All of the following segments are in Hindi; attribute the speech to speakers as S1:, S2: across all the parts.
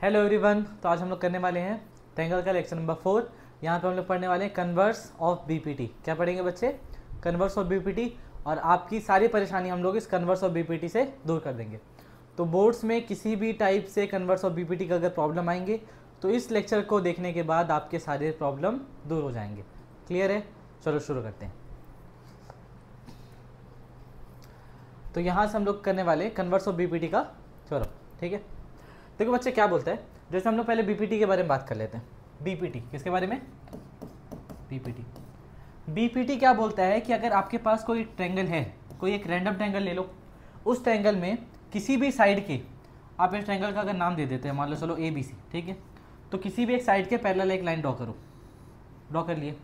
S1: Hello everyone. तो आज हम लोग करने वाले हैं ट्रायंगल का लेक्चर नंबर 4। यहाँ पे हम लोग पढ़ने वाले हैं कन्वर्स ऑफ बीपीटी। क्या पढ़ेंगे बच्चे? Converse of BPT. और आपकी सारी परेशानी हम लोग इस कन्वर्स ऑफ बीपीटी से दूर कर देंगे। तो बोर्ड्स में किसी भी टाइप से कन्वर्स ऑफ बीपीटी का अगर प्रॉब्लम आएंगे तो इस लेक्चर को देखने के बाद आपके सारे प्रॉब्लम दूर हो जाएंगे। क्लियर है? चलो शुरू करते हैं। तो यहाँ से हम लोग करने वाले कन्वर्स ऑफ बीपीटी का। चलो ठीक है। देखो बच्चे क्या बोलते हैं, जैसे हम लोग पहले बीपीटी के बारे में बात कर लेते हैं। बीपीटी किसके बारे में? बीपीटी क्या बोलता है कि अगर आपके पास कोई ट्रायंगल है, कोई एक रैंडम ट्रायंगल ले लो, उस ट्रायंगल में किसी भी साइड के, आप इस ट्रायंगल का अगर नाम दे देते हैं, मान लो चलो ABC, ठीक है। तो किसी भी एक साइड के पैरेलल एक लाइन ड्रॉ करो, ड्रॉ कर लिए।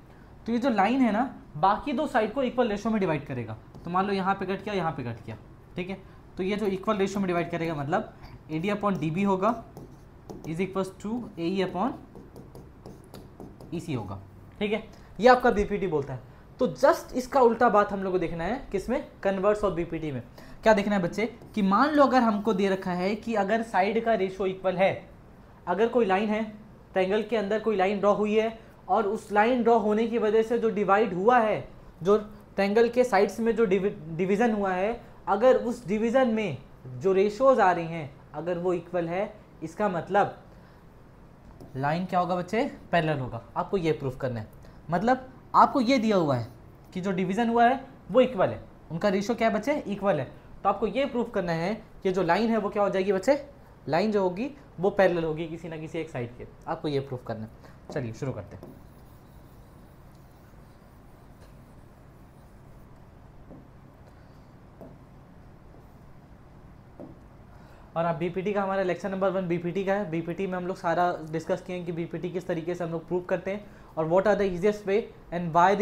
S1: तो ये जो लाइन है ना, बाकी दो साइड को इक्वल रेशो में डिवाइड करेगा। तो मान लो यहाँ पे कट किया, यहाँ पे कट किया, ठीक है। तो ये जो इक्वल रेशो में डिवाइड करेगा मतलब AD अपॉन DB होगा is equals to AE upon EC होगा, ठीक है। ये आपका बीपीटी बोलता है। तो जस्ट इसका उल्टा बात हम लोग को देखना है किसमें? कन्वर्स ऑफ बीपीटी में। क्या देखना है बच्चे कि मान लो अगर हमको दे रखा है कि अगर साइड का रेशो इक्वल है, अगर कोई लाइन है, ट्रायंगल के अंदर कोई लाइन ड्रॉ हुई है और उस लाइन ड्रॉ होने की वजह से जो डिवाइड हुआ है, जो ट्रायंगल के साइड्स में जो डिवीजन हुआ है, अगर उस डिवीजन में जो रेशोज आ रही हैं अगर वो इक्वल है, इसका मतलब लाइन क्या होगा बच्चे? पैरेलल होगा। आपको ये प्रूफ करना है। मतलब आपको ये दिया हुआ है कि जो डिवीजन हुआ है वो इक्वल है, उनका रेशो क्या है बच्चे? इक्वल है। तो आपको ये प्रूफ करना है कि जो लाइन है वो क्या हो जाएगी बच्चे? लाइन जो होगी वो पैरेलल होगी किसी ना किसी एक साइड के। आपको ये प्रूफ करना है। चलिए शुरू करते हैं। और अब बीपीटी का हमारा लेक्चर नंबर 1 बीपीटी का है। बीपीटी में हम लोग सारा डिस्कस किए हैं कि बीपीटी किस तरीके से हम लोग प्रूव करते हैं और what are the easiest way and why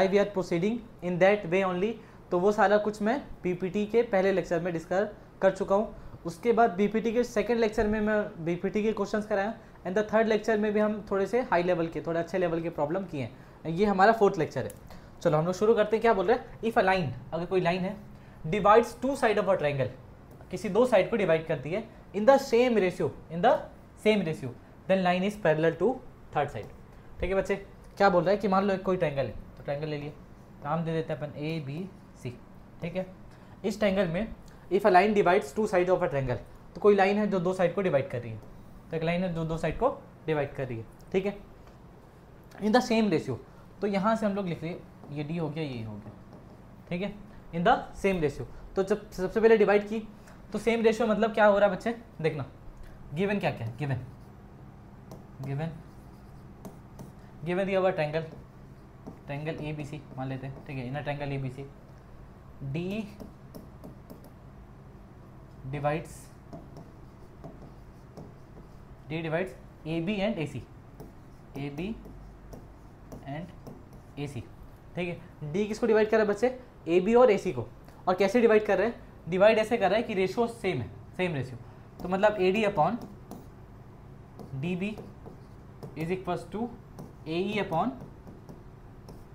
S1: we are proceeding in that way only. तो वो सारा कुछ मैं बीपीटी के पहले लेक्चर में डिस्कस कर चुका हूँ। उसके बाद बीपीटी के सेकेंड लेक्चर में मैं बीपीटी के क्वेश्चन कराया एंड द थर्ड लेक्चर में भी हम थोड़े से हाई लेवल के, थोड़े अच्छे लेवल के प्रॉब्लम किए हैं। ये हमारा 4th लेक्चर है। चलो हम लोग शुरू करते हैं। क्या बोल रहे हैं? इफ़ अ लाइन, अगर कोई लाइन है divides two side of a triangle, किसी दो साइड को डिवाइड करती है in the same ratio, then line is parallel to third side. ठीक है बच्चे। क्या बोल रहा है कि मान लो एक कोई ट्रायंगल है, तो ट्रायंगल ले लिए, नाम दे देते हैं अपन ABC, ठीक है। इस ट्रायंगल में if a line divides two side of a triangle, तो कोई लाइन है जो दो साइड को डिवाइड कर रही है, तो एक लाइन है जो दो साइड को डिवाइड कर रही है, ठीक है, इन द सेम रेशियो। तो यहाँ से हम लोग लिख रहे हैं ये D हो गया, ये हो गया, ठीक है, इन द सेम रेशियो। तो जब सबसे पहले डिवाइड की तो सेम रेशियो मतलब क्या हो रहा है बच्चे? देखना गिवन क्या क्या है। गिवन दिया हुआ ट्रायंगल ABC मान लेते हैं, ठीक है। In triangle ABC D divides AB and AC, ठीक है। D किसको डिवाइड कर रहा है बच्चे? AB और AC को। और कैसे डिवाइड कर रहे हैं? डिवाइड ऐसे कर रहा है कि रेशियो सेम है, सेम रेशियो। तो मतलब AD upon DB is equals to AE upon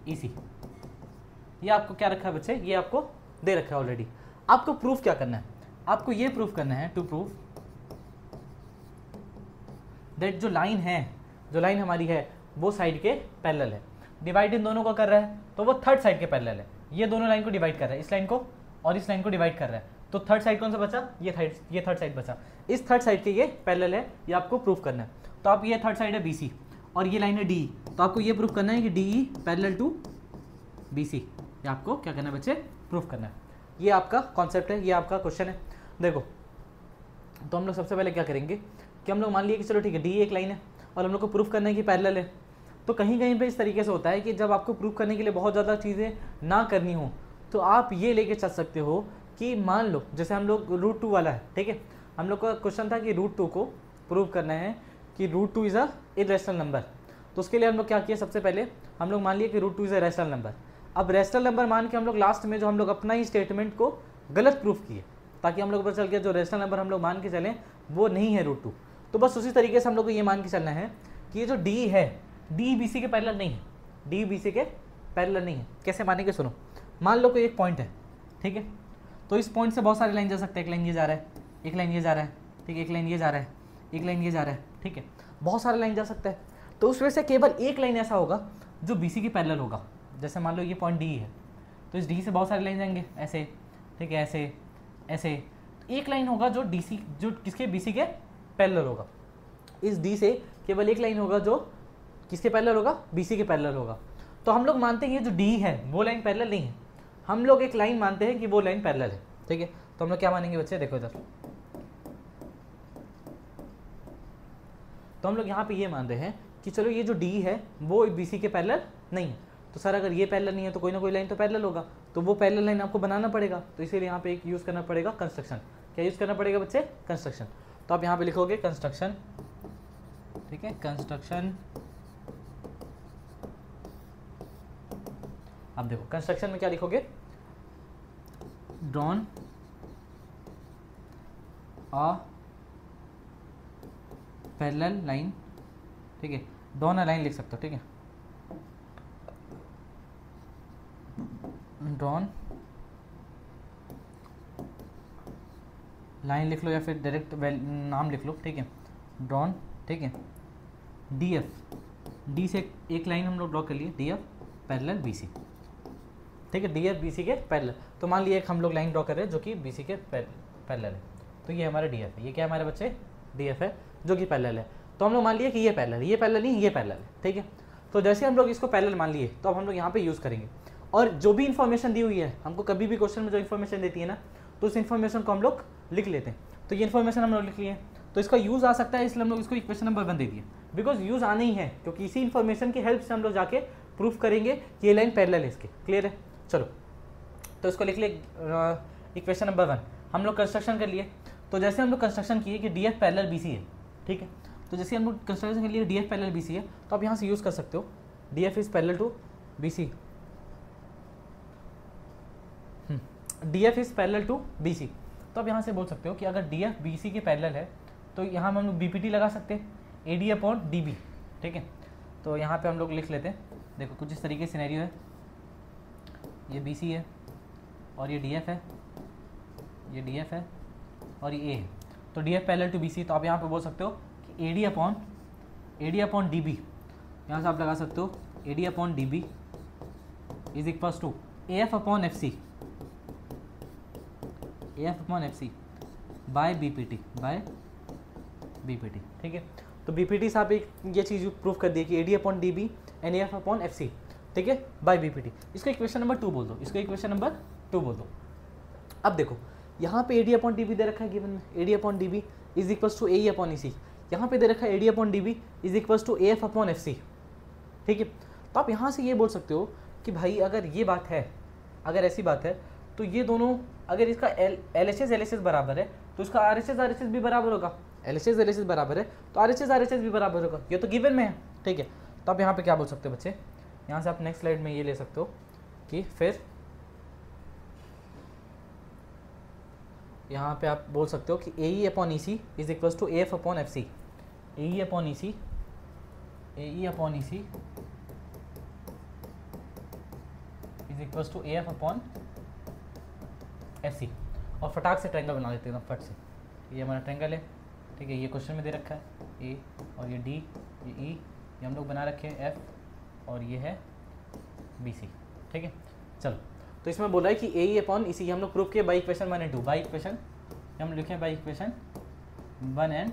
S1: EC। ये आपको क्या रखा है बच्चे? ये आपको दे रखा है ऑलरेडी। आपको प्रूफ क्या करना है? आपको ये प्रूफ करना है टू प्रूफ दैट जो लाइन है, जो लाइन हमारी है वो साइड के पैरेलल है। डिवाइड इन दोनों को कर रहा है तो वो थर्ड साइड के पैरेलल है। ये दोनों लाइन को डिवाइड कर रहा है, इस लाइन को और इस लाइन को डिवाइड कर रहा है। तो थर्ड साइड कौन सा बचा? ये थर्ड साइड बचा। इस थर्ड साइड के ये पैरेलल है, ये आपको प्रूफ करना है। तो आप ये थर्ड साइड है BC और ये लाइन है DE, तो आपको ये प्रूफ करना है कि DE पैरेलल टू BC। ये आपको क्या करना है बच्चे? प्रूफ करना है। ये आपका कॉन्सेप्ट है, ये आपका क्वेश्चन है। देखो तो हम लोग सबसे पहले क्या करेंगे कि हम लोग मान लिए कि चलो ठीक है DE एक लाइन है और हम लोग को प्रूफ करना है कि पैरेलल है। तो कहीं कहीं पे इस तरीके से होता है कि जब आपको प्रूफ करने के लिए बहुत ज़्यादा चीज़ें ना करनी हो तो आप ये लेके चल सकते हो कि मान लो जैसे हम लोग √2 वाला है, ठीक है। हम लोग का क्वेश्चन था कि √2 को प्रूव करना है कि √2 इज़ अ इरेशनल नंबर। तो उसके लिए हम लोग क्या किया? सबसे पहले हम लोग मान लिए कि √2 इज़ अ रैशनल नंबर। अब रैशनल नंबर मान के हम लोग लास्ट में जो हम लोग अपना ही स्टेटमेंट को गलत प्रूफ किए, ताकि हम लोग पता चल गया जो रैशनल नंबर हम लोग मान के चलें वो नहीं है √2। तो बस उसी तरीके से हम लोग को ये मान के चलना है कि ये जो D है D BC के पैरेलल नहीं है, D BC के पैरेलल नहीं है। कैसे मानेंगे? सुनो, मान लो कोई एक पॉइंट है, ठीक है। तो इस पॉइंट से बहुत सारी लाइन जा सकते हैं। एक लाइन ये जा रहा है, एक लाइन ये जा रहा है, ठीक है, एक लाइन ये जा रहा है, एक लाइन ये जा रहा है, ठीक है, बहुत सारा लाइन जा सकता है, तो उस वजह से केवल एक लाइन ऐसा होगा जो बी सी के पैरेलल होगा। जैसे मान लो ये पॉइंट डी है, तो इस डी से बहुत सारे लाइन जाएंगे ऐसे, ठीक है, ऐसे ऐसे, तो एक लाइन होगा जो डी सी, जो किसके, बी सी के पैरेलल होगा। इस डी से केवल एक लाइन होगा जो किसके पैरेलल होगा, बी सी के पैरेलल होगा। तो हम लोग मानते हैं ये जो डी है वो लाइन पैरेलल नहीं है, हम लोग एक लाइन मानते हैं कि वो लाइन पैरेलल है, ठीक है। तो हम लोग क्या मानेंगे बच्चे, देखो इधर, तो हम लोग यहाँ पे ये मानते हैं कि चलो ये जो डी है वो बी सी के पैरेलल नहीं है। तो सर अगर ये पैरेलल नहीं है तो कोई ना कोई लाइन तो पैरेलल होगा, तो वो पैरेलल लाइन आपको बनाना पड़ेगा, तो इसीलिए यहाँ पे एक यूज़ करना पड़ेगा कंस्ट्रक्शन। क्या यूज़ करना पड़ेगा बच्चे, कंस्ट्रक्शन। तो आप यहाँ पे लिखोगे कंस्ट्रक्शन, ठीक है, कंस्ट्रक्शन। अब देखो कंस्ट्रक्शन में क्या लिखोगे, ड्रॉन अ पैरेलल लाइन, ठीक है, ड्रॉन अ लाइन लिख सकते हो, ठीक है, ड्रॉन लाइन लिख लो या फिर डायरेक्ट नाम लिख लो, ठीक है, ड्रॉन, ठीक है, डी एफ, डी से एक लाइन हम लोग ड्रॉ कर लिए, D F parallel B C, ठीक है, डी एफ बी सी के पैरेलल। तो मान लिया एक हम लोग लाइन ड्रॉ कर रहे हैं जो कि बी सी के पैरेलल है, तो ये हमारा डी एफ है, ये क्या है हमारे बच्चे, डी एफ है जो कि पैरेलल है। तो हम लोग मान लिए कि ये पैरेलल है, ये पैरेलल नहीं, ये पैरेलल है, ठीक है। तो जैसे हम लोग इसको पैरेलल मान लिए तो अब हम लोग यहाँ पे यूज़ करेंगे, और जो भी इन्फॉर्मेशन दी हुई है हमको, कभी भी क्वेश्चन में जो इन्फॉर्मेशन देती है ना, तो उस इन्फॉर्मेशन को हम लोग लिख लेते हैं। तो ये इन्फॉर्मेशन हम लोग लिख लिए, तो इसका यूज़ आ सकता है, इसलिए हम लोग इसको इक्वेशन नंबर 1 दे दिए, बिकॉज यूज़ आना ही है, क्योंकि इसी इन्फॉर्मेशन की हेल्प से हम लोग जाके प्रूफ करेंगे कि ये लाइन पैरेलल है इसके। क्लियर है, चलो तो इसको लिख ले इक्वेशन नंबर 1। हम लोग कंस्ट्रक्शन कर लिए, तो जैसे हम लोग कंस्ट्रक्शन किए कि D F parallel B C है, ठीक है, तो जैसे हम लोग कंस्ट्रक्शन के लिए D F parallel B C है, तो आप यहाँ से यूज़ कर सकते हो D F is parallel to B C, D F is parallel to B C. तो आप यहाँ से बोल सकते हो कि अगर डी एफ बी सी के पैरेलल है तो यहाँ हम लोग बी पी टी लगा सकते हैं, A D upon D B, ठीक है। तो यहाँ पे हम लोग लिख लेते हैं, देखो कुछ इस तरीके से सिनेरियो है, ये बी सी है और ये डी एफ है, ये डी एफ है और ये ए है, तो D F parallel to B C. तो आप यहाँ पे बोल सकते हो कि A D upon D B, यहाँ से आप लगा सकते हो A D upon D B is equals to A F upon F C, A F upon F C by B P T, ठीक है। तो बी पी टी से आप एक ये चीज़ प्रूफ कर दिए कि A D upon D B and A F upon F C, ठीक है, बाय बी पी टी। इसको इक्वेशन नंबर 2 बोल दो, इसको इक्वेशन नंबर 2 बोल दो। अब देखो यहाँ पे A D upon D B दे रखा है गिवन में, A D upon D B is equals to A E upon E C, यहाँ पे दे रखा है A D upon D B is equals to A F upon F C, ठीक है। तो आप यहाँ से ये बोल सकते हो कि भाई अगर ये बात है, अगर ऐसी बात है, तो ये दोनों, अगर इसका एल एच एस बराबर है तो इसका आर एच एस भी बराबर होगा, एल एच एस बराबर है तो आर एच एस भी बराबर होगा, ये तो गिवन में है, ठीक है। तो आप यहाँ पे क्या बोल सकते हो बच्चे, यहाँ से आप नेक्स्ट स्लाइड में ये ले सकते हो कि फिर यहाँ पे आप बोल सकते हो कि A E upon E C is equals to A F upon F C, A E upon E C is equals to A F upon F C. और फटाक से ट्रायंगल बना लेते हैं एकदम फट से, ये हमारा ट्रायंगल है, ठीक है, ये क्वेश्चन में दे रखा है ए और ये डी, ये ई, ये हम लोग बना रखे हैं एफ और ये है बी सी, ठीक है। चलो तो इसमें बोला है कि ए ई अपॉन इसी हम लोग प्रूफ किए by equation 1 and 2, by equation हम लिखे बाई इक्वेशन 1 एंड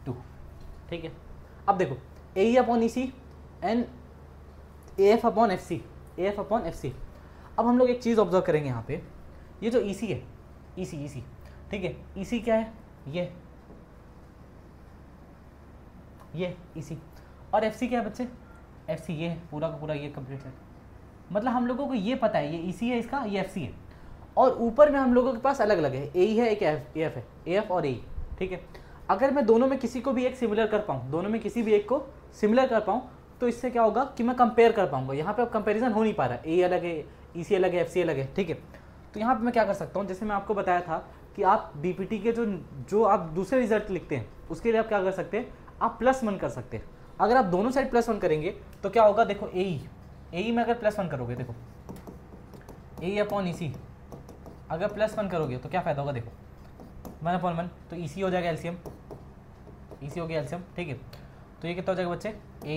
S1: 2, ठीक है। अब देखो A E upon E C and A F upon F C, A F upon F C. अब हम लोग एक चीज़ ऑब्जर्व करेंगे यहाँ पे, ये जो ई सी है, ई सी, ठीक है, ई सी क्या है, ये ई सी, और एफ सी क्या है बच्चे, एफ सी ये है पूरा का पूरा, ये कंप्लीट है, मतलब हम लोगों को ये पता है ये ई सी है इसका, ये एफ सी है, और ऊपर में हम लोगों के पास अलग अलग है, ए ई है, एक ए एफ है, ए एफ और ए, ठीक है। अगर मैं दोनों में किसी को भी एक सिमिलर कर पाऊँ, दोनों में किसी भी एक को सिमिलर कर पाऊँ, तो इससे क्या होगा कि मैं कंपेयर कर पाऊंगा। यहाँ पे अब कंपैरिजन हो नहीं पा रहा है, ए अलग है, ई सी अलग है, एफ सी अलग है, ठीक है। तो यहाँ पे मैं क्या कर सकता हूँ, जैसे मैं आपको बताया था कि आप बीपीटी के जो आप दूसरे रिजल्ट लिखते हैं उसके लिए आप क्या कर सकते हैं, आप +1 कर सकते हैं। अगर आप दोनों साइड +1 करेंगे तो क्या होगा, देखो ए ई में अगर +1 करोगे, देखो ए अपॉन ई सी अगर +1 करोगे तो क्या फ़ायदा होगा, देखो 1/1, तो ई सी हो जाएगा एलसीएम, ईसी हो गया एलसीएम, ठीक है। तो ये कितना हो जाएगा बच्चे, A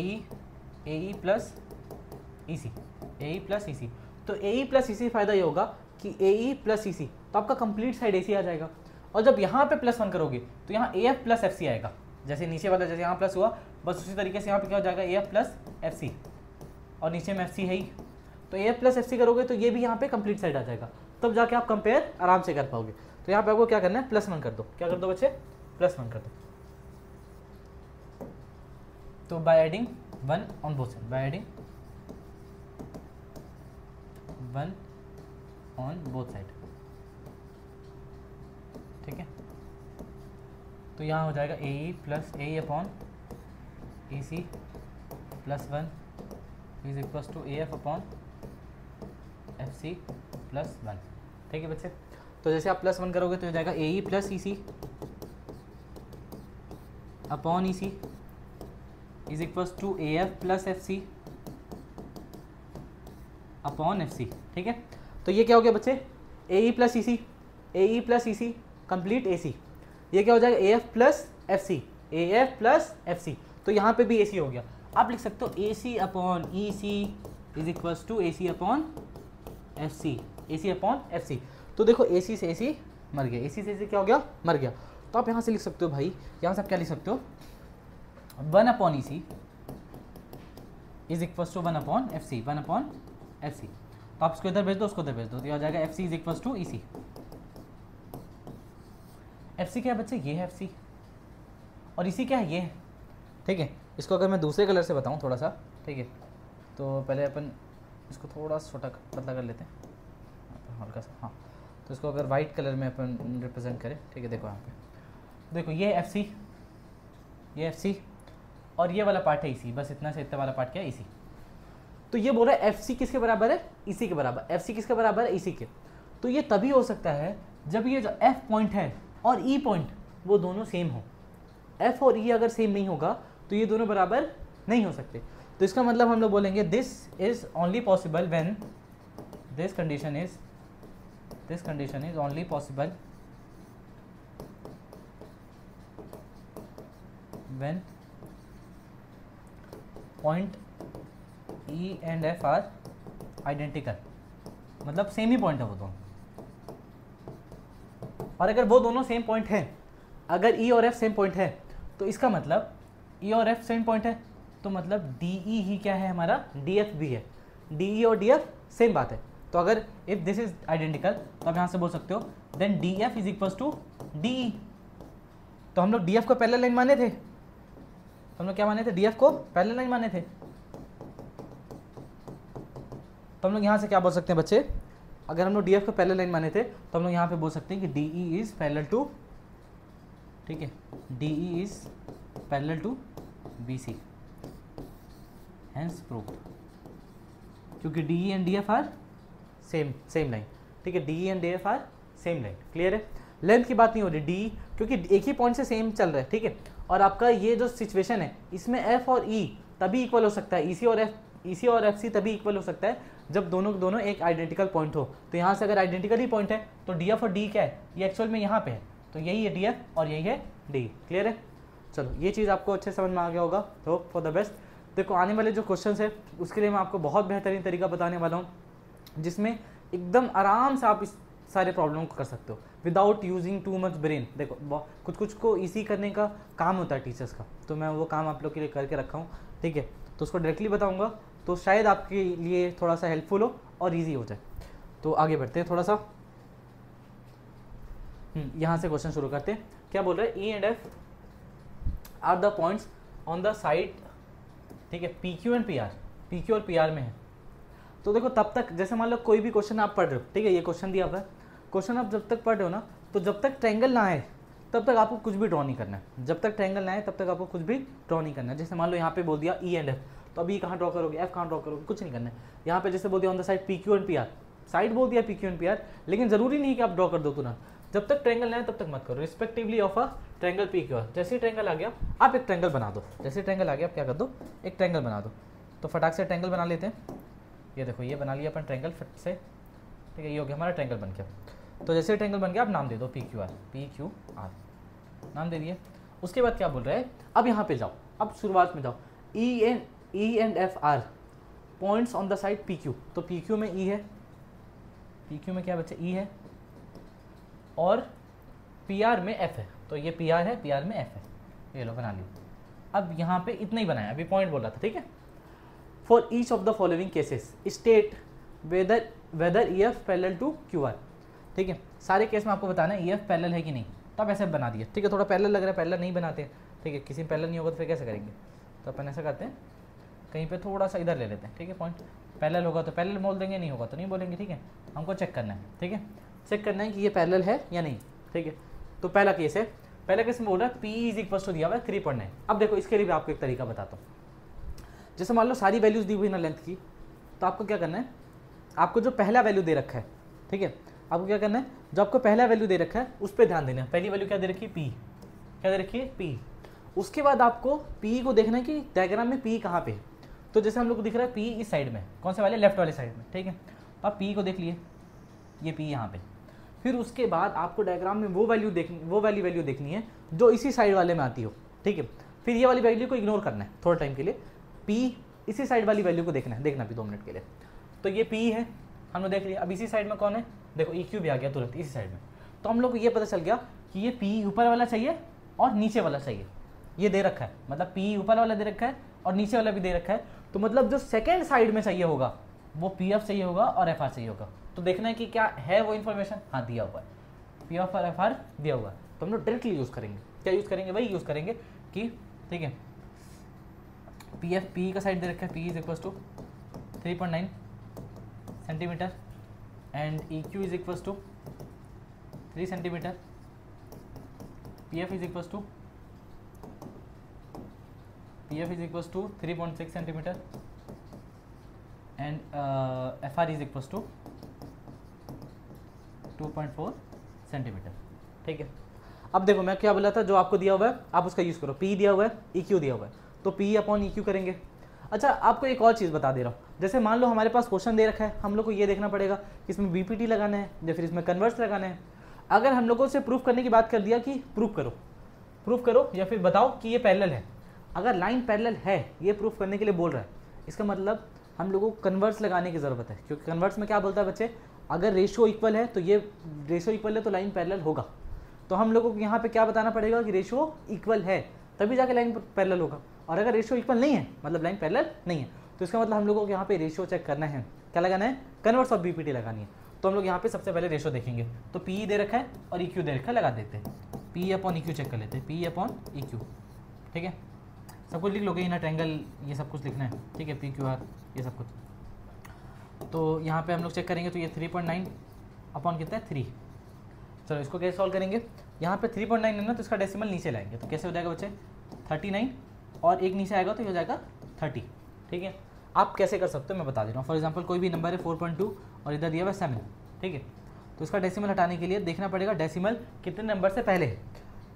S1: E plus E C, A E plus E C. तो ए ई प्लस ई सी फ़ायदा ये होगा कि A E plus E C, तो आपका कंप्लीट साइड ए सी आ जाएगा। और जब यहाँ पे +1 करोगे तो यहाँ A F plus F C आएगा, जैसे नीचे वाला जैसे यहाँ प्लस हुआ, बस उसी तरीके से यहाँ पे क्या हो जाएगा, A F plus F C, और नीचे में एफ सी है ही, तो A F plus F C करोगे तो ये भी यहाँ पे कंप्लीट साइड आ जाएगा, तब जाके आप कंपेयर आराम से कर पाओगे। तो यहाँ पे आपको क्या करना है, +1 कर दो, क्या कर दो बच्चे, +1 कर दो। तो by adding 1 on both side, by adding 1 on both side, ठीक है। तो यहाँ हो जाएगा A E plus A E upon A C plus 1 is equals to A F upon F C plus 1, ठीक है बच्चे। तो जैसे आप +1 करोगे तो हो जाएगा A E plus E C upon E C is equals to A F plus F C upon F C, ठीक है। तो ये क्या हो गया बच्चे, A E plus E C, A E plus E C complete A C, ये क्या हो जाएगा, A F plus F C, A F plus F C. तो यहाँ पे भी ए सी हो गया, आप लिख सकते हो A C upon E C is equals to A C upon F C, A C upon F C. तो देखो ए सी से ए सी मर गया, ए सी से ए सी क्या हो गया, मर गया। तो आप यहाँ से लिख सकते हो भाई, यहाँ से आप क्या लिख सकते हो, 1 upon E C is equals to 1 upon F C, 1 upon F C. तो आप इसको इधर भेज दो, उसको इधर भेज दो, तो ये हो जाएगा F C is equals to E C. F C क्या है बच्चे, ये है एफ सी, और इसी क्या है, ये है, ठीक है। इसको अगर मैं दूसरे कलर से बताऊँ थोड़ा सा, ठीक है, तो पहले अपन इसको थोड़ा छोटा पतला कर लेते हैं हल्का सा, हाँ। तो इसको अगर वाइट कलर में अपन रिप्रेजेंट करें, ठीक है, देखो यहाँ पे देखो ये एफ सी, ये एफ सी, और ये वाला पार्ट है ई सी, बस इतना से इतना वाला पार्ट क्या है, ई सी। तो ये बोल रहा है एफ सी किसके बराबर है, ई सी के बराबर, एफ सी किसके बराबर है, ई सी के। तो ये तभी हो सकता है जब ये जो एफ पॉइंट है और ई पॉइंट वो दोनों सेम हो। एफ और ई अगर सेम नहीं होगा तो ये दोनों बराबर नहीं हो सकते। तो इसका मतलब हम लोग बोलेंगे this is only possible when this condition is only possible when point E and F are identical, मतलब सेम ही पॉइंट है वो दोनों। और अगर वो दोनों सेम पॉइंट है, अगर ई और एफ सेम पॉइंट है, तो इसका मतलब ई और एफ सेम पॉइंट है, तो मतलब डी ई ही क्या है हमारा, डी एफ भी है। डी ई और डी एफ सेम बात है। तो अगर इफ दिस इज आइडेंटिकल तो आप यहाँ से बोल सकते हो then D F is equals to D E. तो हम लोग डी एफ को पैरेलल लाइन माने थे, तो हम लोग क्या माने थे, डी एफ को पैरेलल लाइन माने थे। तो हम लोग यहाँ से क्या बोल सकते हैं बच्चे, अगर हम लोग डी एफ को पैरेलल लाइन माने थे तो हम लोग यहाँ पे बोल सकते हैं कि D E is parallel to, ठीक है, D E is parallel to B C, hence proved, क्योंकि D E and D F are same line, ठीक है, D E and D F are same line. Clear है, लेंथ की बात नहीं हो रही, डी क्योंकि एक ही पॉइंट से सेम चल रहा है, ठीक है। और आपका ये जो सिचुएशन है इसमें एफ और ई तभी इक्वल हो सकता है, ई सी और एफ सी तभी इक्वल हो सकता है जब दोनों एक आइडेंटिकल पॉइंट हो। तो यहाँ से अगर आइडेंटिकल ही पॉइंट है तो डी एफ और डी क्या है, ये एक्चुअल में यहाँ पे है, तो यही है डी एफ और यही है डी। क्लियर है, चलो ये चीज़ आपको अच्छे समझ में आ गया होगा, होप फॉर द बेस्ट। देखो आने वाले जो क्वेश्चंस है उसके लिए मैं आपको बहुत बेहतरीन तरीका बताने वाला हूँ, जिसमें एकदम आराम से आप इस सारे प्रॉब्लम को कर सकते हो without using too much brain. देखो कुछ को इजी करने का काम होता है टीचर्स का, तो मैं वो काम आप लोग के लिए करके रखा हूँ, ठीक है। तो उसको डायरेक्टली बताऊँगा तो शायद आपके लिए थोड़ा सा हेल्पफुल हो और ईजी हो जाए। तो आगे बढ़ते हैं थोड़ा सा, यहाँ से क्वेश्चन शुरू करते हैं। क्या बोल रहे हैं, E and F are the points on the side, ठीक है, P Q and P R, P Q और पी आर में है। तो देखो तब तक जैसे मान लो कोई भी क्वेश्चन आप पढ़ रहे हो, ठीक है, ये क्वेश्चन दिया हुआ है, क्वेश्चन आप जब तक पढ़ रहे हो ना, तो जब तक ट्रायंगल ना आए तब तक आपको कुछ भी ड्रॉ नहीं करना है। जब तक ट्रायंगल ना आए तब तक आपको कुछ भी ड्रॉ नहीं करना है। जैसे मान लो यहाँ पे बोल दिया ई एंड एफ, तो अभी कहाँ ड्रॉ करोगे, एफ कहाँ ड्रॉ करोगे, कुछ नहीं करना है। यहाँ पे जैसे बोल दिया on the side P Q and P R, side बोल दिया P Q and P R, लेकिन जरूरी नहीं कि आप ड्रॉ कर दो तुरंत, जब तक ट्रायंगल ना आए तब तक मत करो, respectively of a triangle P Q R. जैसे ही ट्रायंगल आ गया आप एक ट्रायंगल बना दो, जैसे ट्रायंगल आ गया आप क्या कर दो, एक ट्रायंगल बना दो। तो फटाक से ट्रायंगल बना लेते हैं। ये देखो ये बना लिया अपन ट्रायंगल फट से, ठीक है, ये हो गया हमारा ट्रायंगल बन गया। तो जैसे ट्रायंगल बन गया आप नाम दे दो पी क्यू आर, नाम दे दिए। उसके बाद क्या बोल रहा है, अब यहाँ पे जाओ, अब शुरुआत में जाओ, E and F are points on the side P Q, तो पी क्यू में ई है, पी क्यू में क्या बच्चे ई है, और पी आर में एफ है, तो ये पी आर है, पी आर में एफ है, ये लो बना लियो। अब यहाँ पे इतना ही बनाया, अभी पॉइंट बोल रहा था, ठीक है। For each of the following cases state whether E F parallel to Q R, ठीक है, सारे केस में आपको बताना है ई एफ पैरेलल है कि नहीं, तो आप ऐसे बना दिए, ठीक है। थोड़ा पैरेलल लग रहा है, पैरेलल नहीं बनाते, ठीक है, किसी में पैरेलल नहीं होगा तो फिर कैसे करेंगे, तो अपन ऐसा करते हैं, कहीं पे थोड़ा सा इधर ले लेते हैं, ठीक है, पॉइंट पैरेलल होगा तो पैरेलल बोल देंगे, नहीं होगा तो नहीं बोलेंगे, ठीक है। हमको चेक करना है, ठीक है, चेक करना है कि ये पैरेलल है या नहीं, ठीक है। तो पहला केस है, पहला केस में बोल रहा है पी इज इक्वल टू दिया हुआ है 3.9। अब देखो इसके लिए भी आपको एक तरीका बताता हूँ, जैसे मान लो सारी वैल्यूज दी हुई ना लेंथ की, तो आपको क्या करना है, आपको जो पहला वैल्यू दे रखा है, ठीक है, आपको क्या करना है, जो आपको पहला वैल्यू दे रखा है उस पर ध्यान देना है। पहली वैल्यू क्या दे रखी है, पी, क्या दे रखी है, पी। उसके बाद आपको पी को देखना है कि डायग्राम में पी कहाँ पे है, तो जैसे हम लोग को दिख रहा है पी इस साइड में, कौन से वाले, लेफ्ट वाले साइड में, ठीक है। तो आप पी को देख लिए, ये पी यहाँ पे, फिर उसके बाद आपको डायग्राम में वो वैल्यू देखनी है जो इसी साइड वाले में आती हो, ठीक है। फिर ये वाली वैल्यू को इग्नोर करना है थोड़ा टाइम के लिए, पी इसी साइड वाली वैल्यू को देखना भी 2 मिनट के लिए। तो ये पी है, हमने देख लिया। अब इसी साइड में कौन है, देखो ई क्यू भी आ गया तुरंत इसी साइड में, तो हम लोग को ये पता चल गया कि ये पी ऊपर वाला चाहिए और नीचे वाला चाहिए, ये दे रखा है, मतलब पी ऊपर वाला दे रखा है और नीचे वाला भी दे रखा है, तो मतलब जो सेकेंड साइड में चाहिए होगा वो पी एफ चाहिए होगा और एफ आर चाहिए होगा। तो देखना है कि क्या है वो इन्फॉर्मेशन, हाँ दिया हुआ है, पी एफ और एफ आर दिया हुआ है, तो हम लोग डायरेक्टली यूज़ करेंगे, क्या यूज़ करेंगे, वही यूज़ करेंगे कि ठीक है, पी एफ, पी का साइड दे रखा है, P is equal to 3.9 centimetre and E Q is equal to 3 centimetre, P F is equal to 3.6 centimetre and F R is equal to 2.4 centimetre, ठीक है। अब देखो मैं क्या बोला था, जो आपको दिया हुआ है आप उसका यूज़ करो, पी दिया हुआ है, ई क्यू दिया हुआ है, तो पी अपॉन ई क्यू करेंगे। अच्छा आपको एक और चीज़ बता दे रहा हूँ, जैसे मान लो हमारे पास क्वेश्चन दे रखा है, हम लोग को ये देखना पड़ेगा कि इसमें बीपीटी लगाना है या फिर इसमें कन्वर्स लगाना है। अगर हम लोगों से प्रूफ करने की बात कर दिया कि प्रूफ करो या फिर बताओ कि ये पैरेलल है, अगर लाइन पैरेलल है ये प्रूफ करने के लिए बोल रहा है, इसका मतलब हम लोगों को कन्वर्स लगाने की ज़रूरत है, क्योंकि कन्वर्स में क्या बोलता है बच्चे, अगर रेशियो इक्वल है तो ये रेशियो इक्वल है तो लाइन पैरेलल होगा। तो हम लोगों को यहाँ पे क्या बताना पड़ेगा कि रेशियो इक्वल है तभी जाके लाइन पैरेलल होगा, और अगर रेशियो इक्वल नहीं है मतलब लाइन पैरेलल नहीं है, तो इसका मतलब हम लोगों को यहाँ पे रेशियो चेक करना है, क्या लगाना है, कन्वर्स ऑफ बीपीटी लगानी है। तो हम लोग यहाँ पे सबसे पहले रेशियो देखेंगे, तो पी दे रखा है और ई क्यू दे रखा है, लगा देते हैं, P upon E Q check कर लेते हैं, पी अपॉन ई क्यू, ठीक है। सब कुछ लिख लोगे, इन ट्रायंगल ये सब कुछ लिखना है, ठीक है, पी क्यू आर ये सब कुछ। तो यहाँ पे हम लोग चेक करेंगे, तो ये 3.9 अपॉन कितना है 3। चलो इसको कैसे सॉल्व करेंगे, यहाँ पे 3.9 है ना, तो इसका डेसिमल नीचे लाएंगे, तो कैसे हो जाएगा बच्चे 39 और एक नीचे आएगा तो ये हो जाएगा 30, ठीक है। आप कैसे कर सकते हो मैं बता दे रहा हूँ। फॉर एग्जांपल कोई भी नंबर है 4.2 और इधर दिया हुआ है 7, ठीक है, तो इसका डेसिमल हटाने के लिए देखना पड़ेगा डेसिमल कितने नंबर से पहले है,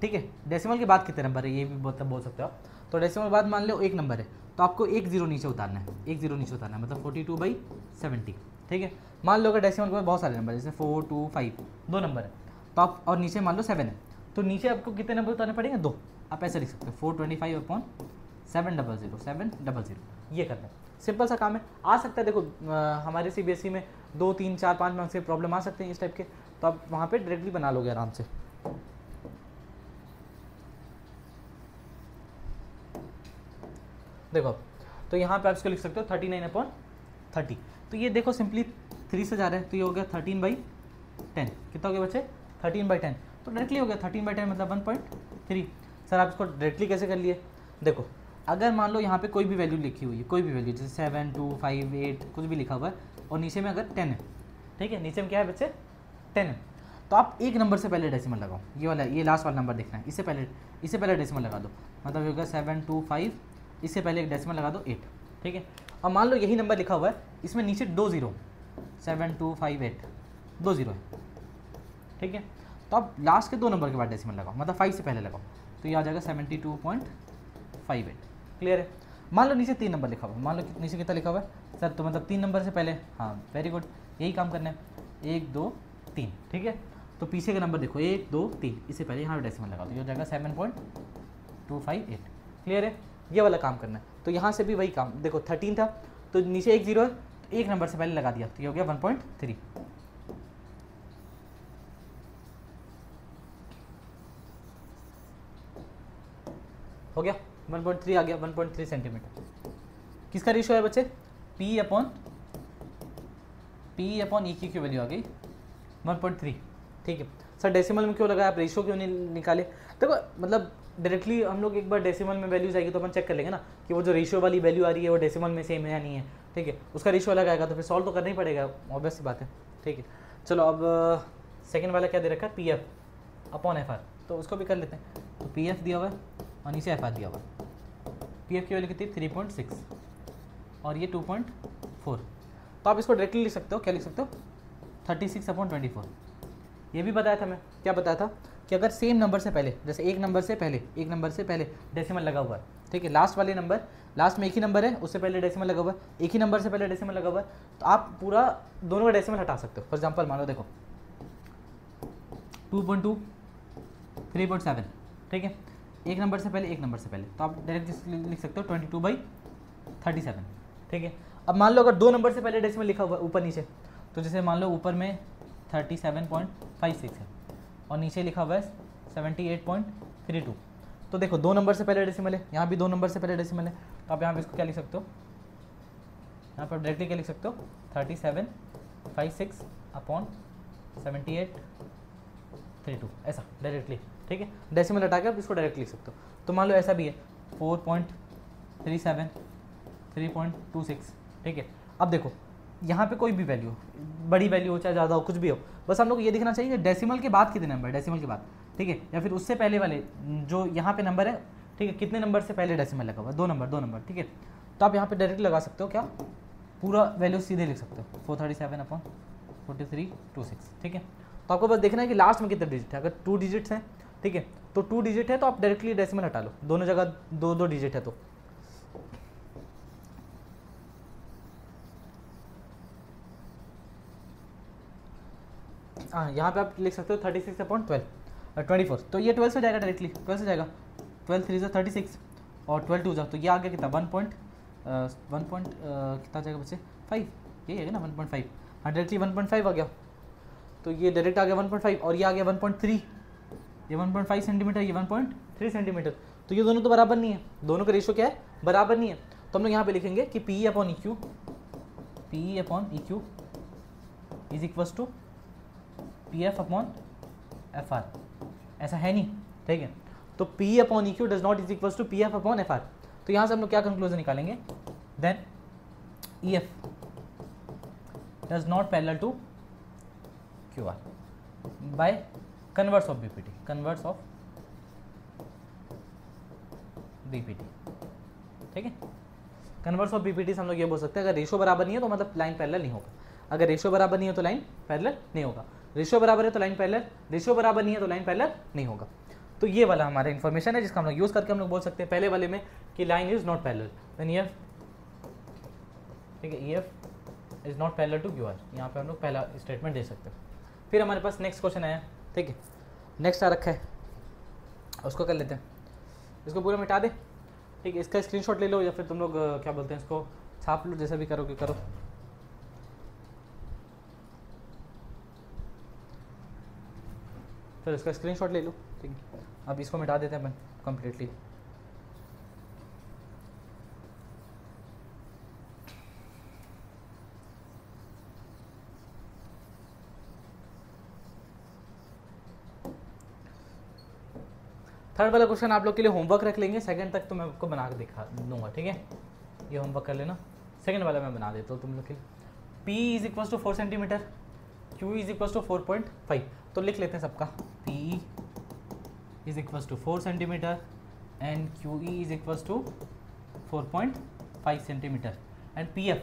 S1: ठीक है, डेसिमल के बाद कितने नंबर है ये भी बोल सकते हो आप। तो डेसिमल बाद मान लो 1 नंबर है तो आपको 1 0 नीचे उतारना है, 1 0 नीचे उतारना है, मतलब 42/70, ठीक है। मान लो अगर डेसिमल के बाद बहुत सारे नंबर जैसे 4 2 5 2 नंबर है तो आप, और नीचे मान लो 7 है, तो नीचे आपको कितने नंबर उतारने पड़ेंगे 2, आप ऐसे लिख सकते हो 425/700, ये करना है, सिंपल सा काम है। आ सकता है देखो हमारे सीबीएसई में 2 3 4 5 मार्क्स के प्रॉब्लम आ सकते हैं इस टाइप के, तो आप वहाँ पे डायरेक्टली बना लोगे आराम से। देखो तो यहाँ पे आप इसको लिख सकते हो 39/30, तो ये देखो सिंपली 3 से जा रहा है तो ये हो गया 13/10, कितना हो गया बच्चे 13/10, तो डायरेक्टली हो गया 13/10 मतलब 1.3। सर आप इसको डायरेक्टली कैसे कर लिए, देखो अगर मान लो यहाँ पे कोई भी वैल्यू लिखी हुई है, कोई भी वैल्यू जैसे 7 2 5 8 कुछ भी लिखा हुआ है और नीचे में अगर 10 है, ठीक है, नीचे में क्या है बच्चे 10 है, तो आप एक नंबर से पहले डेसिमल लगाओ, ये वाला ये लास्ट वाला नंबर देखना है, इससे पहले डेसिमल लगा दो, मतलब ये होगा 7 2 5, इससे पहले एक डेसिमल लगा दो 8, ठीक है। अब मान लो यही नंबर लिखा हुआ है, इसमें नीचे 2 0, 7 2 5 8 2 0 है, ठीक है, तो आप लास्ट के 2 नंबर के बाद डेसिमल लगाओ, मतलब 5 से पहले लगाओ, तो ये आ जाएगा 72.58, क्लियर है। मान लो नीचे 3 नंबर लिखा हुआ है, मान लो नीचे कितना लिखा हुआ है सर, तो मतलब 3 नंबर से पहले, हाँ वेरी गुड, यही काम करना है, 1 2 3, ठीक है। तो पीछे का नंबर देखो 1 2 3, इससे पहले यहाँ डेसिमल लगा दो, ये हो जाएगा 258। क्लियर है, ये वाला काम करना है। तो यहाँ से भी वही काम, देखो 13 था तो नीचे एक जीरो है, तो एक नंबर से पहले लगा दिया, तो ये हो गया 1.3। हो गया 1.3 आ गया, 1.3 सेंटीमीटर। किसका रेशियो है बच्चे? P अपॉन ई की वैल्यू आ गई 1.3। ठीक है सर, डेसिमल में क्यों लगाया आप, रेशियो क्यों नहीं निकाले? देखो मतलब डायरेक्टली हम लोग एक बार डेसिमल में वैल्यूज आएगी तो अपन चेक कर लेंगे ना कि वो जो रेशियो वाली वैल्यू आ रही है वो डेसिमल में सेम है या नहीं है। ठीक है, उसका रेशियो अलग आएगा तो फिर सॉल्व तो करना ही पड़ेगा, ऑब्वियस सी बात है। ठीक है चलो, अब सेकेंड वाला क्या दे रखा है? PF अपॉन FR, तो उसको भी कर लेते हैं। तो PF दिया हुआ है और नीचे FR दिया हुआ है। PF की वैल्यू कितनी? 3.6 और ये 2.4। तो आप इसको डायरेक्टली लिख सकते हो, क्या लिख सकते हो? 36/24। ये भी बताया था मैं, क्या बताया था कि अगर सेम नंबर से पहले, जैसे एक नंबर से पहले डेसिमल लगा हुआ है, ठीक है, लास्ट वाले नंबर, लास्ट में एक ही नंबर है, उससे पहले डेसिमल लगा हुआ है, एक ही नंबर से पहले डेसिमल लगा हुआ है, तो आप पूरा दोनों का डेसिमल हटा सकते हो। फॉर एग्जाम्पल मान लो देखो 2.2 3.7, ठीक है, एक नंबर से पहले, तो आप डायरेक्ट लिख सकते हो 22/37। ठीक है, अब मान लो अगर दो नंबर से पहले डेसिमल लिखा हुआ है ऊपर नीचे, तो जैसे मान लो ऊपर में 37.56 है और नीचे लिखा हुआ है 78.32, तो देखो दो नंबर से पहले डेसिमल है, यहाँ भी दो नंबर से पहले डेसिमल है, तो आप यहाँ पे इसको क्या लिख सकते हो? यहाँ पर डायरेक्टली क्या लिख सकते हो? 37.56/78.32, ऐसा डायरेक्टली। ठीक है, डेसिमल हटा के आप इसको डायरेक्टली लिख सकते हो। तो मान लो ऐसा भी है 4.37 3.26। ठीक है, अब देखो यहाँ पे कोई भी वैल्यू, बड़ी वैल्यू हो चाहे ज़्यादा हो, कुछ भी हो, बस हम लोग ये दिखना चाहिए कि डेसिमल के बाद कितने नंबर, डेसिमल के बाद, ठीक है, या फिर उससे पहले वाले जो यहाँ पे नंबर है, ठीक है, कितने नंबर से पहले डेसिमल लगा हुआ है? दो नंबर। ठीक है, तो आप यहाँ पे डायरेक्ट लगा सकते हो, क्या पूरा वैल्यू सीधे लिख सकते हो 437/4326। ठीक है, तो आपको बस देखना है कि लास्ट में कितने डिजिट है। अगर 2 डिजिट्स हैं, ठीक है, तो 2 डिजिट है तो आप डायरेक्टली डेसिमल हटा लो, दोनों जगह 2 डिजिट है तो। हाँ, यहाँ पे आप लिख सकते हो 36/24, तो ये 12 से जाएगा डायरेक्टली, 12 से जाएगा, 12 3 से 36 और 12 2 तो ये आ गया कितना? 1 कितना जाएगा बच्चे? 5, यही है ना 1.5। हाँ, डायरेक्टली 1.5 आ गया, तो ये डायरेक्ट आ गया 1.5 और ये आ गया 1.3, ये 1.5 सेंटीमीटर, ये 1.3 सेंटीमीटर, तो ये दोनों तो बराबर नहीं है, दोनों का रेशियो क्या है? बराबर नहीं है। तो हम लोग यहाँ पे लिखेंगे कि PE upon EQ is equals to PF upon FR, ऐसा है नहीं। ठीक है, तो PE upon EQ does not is equals to PF upon FR। तो यहाँ से हम लोग क्या कंक्लूजन निकालेंगे? Then EF does not parallel to QR by converse of BPT, converse of BPT। ठीक है, कन्वर्स ऑफ BPT से हम लोग ये बोल सकते हैं अगर रेशियो बराबर नहीं है तो मतलब लाइन पैरेलल नहीं होगा, अगर रेशियो बराबर नहीं है तो लाइन पैरेलल नहीं होगा, रेशियो बराबर है तो लाइन पैरेलल, रेशियो बराबर नहीं है तो लाइन पैरेलल नहीं होगा। तो ये वाला हमारा इन्फॉर्मेशन है जिसका हम लोग यूज करके हम लोग बोल सकते हैं पहले वाले में कि line is not parallel, then EF, ठीक है, EF is not parallel to QR। यहाँ पे हम लोग पहला स्टेटमेंट दे सकते हैं। फिर हमारे पास नेक्स्ट क्वेश्चन आया, ठीक है, नेक्स्ट आ रखा है, उसको कर लेते हैं, इसको पूरा मिटा दे। ठीक है, इसका स्क्रीनशॉट ले लो या फिर तुम लोग क्या बोलते हैं इसको छाप लो, जैसा भी करोगे करो। फिर इसका स्क्रीनशॉट ले लो। ठीक है, अब इसको मिटा देते हैं अपन कम्प्लीटली। थर्ड वाला क्वेश्चन आप लोग के लिए होमवर्क रख लेंगे, सेकंड तक तो मैं आपको बना के दिखा दूंगा। ठीक है, ये होमवर्क कर लेना, सेकंड वाला मैं बना देता हूँ तुम लोग के लिए। P is equals to 4 centimetre, Q is equals to 4.5, तो लिख लेते हैं सबका। P is equals to 4 centimetre and QE is equals to 4.5 centimetre and PF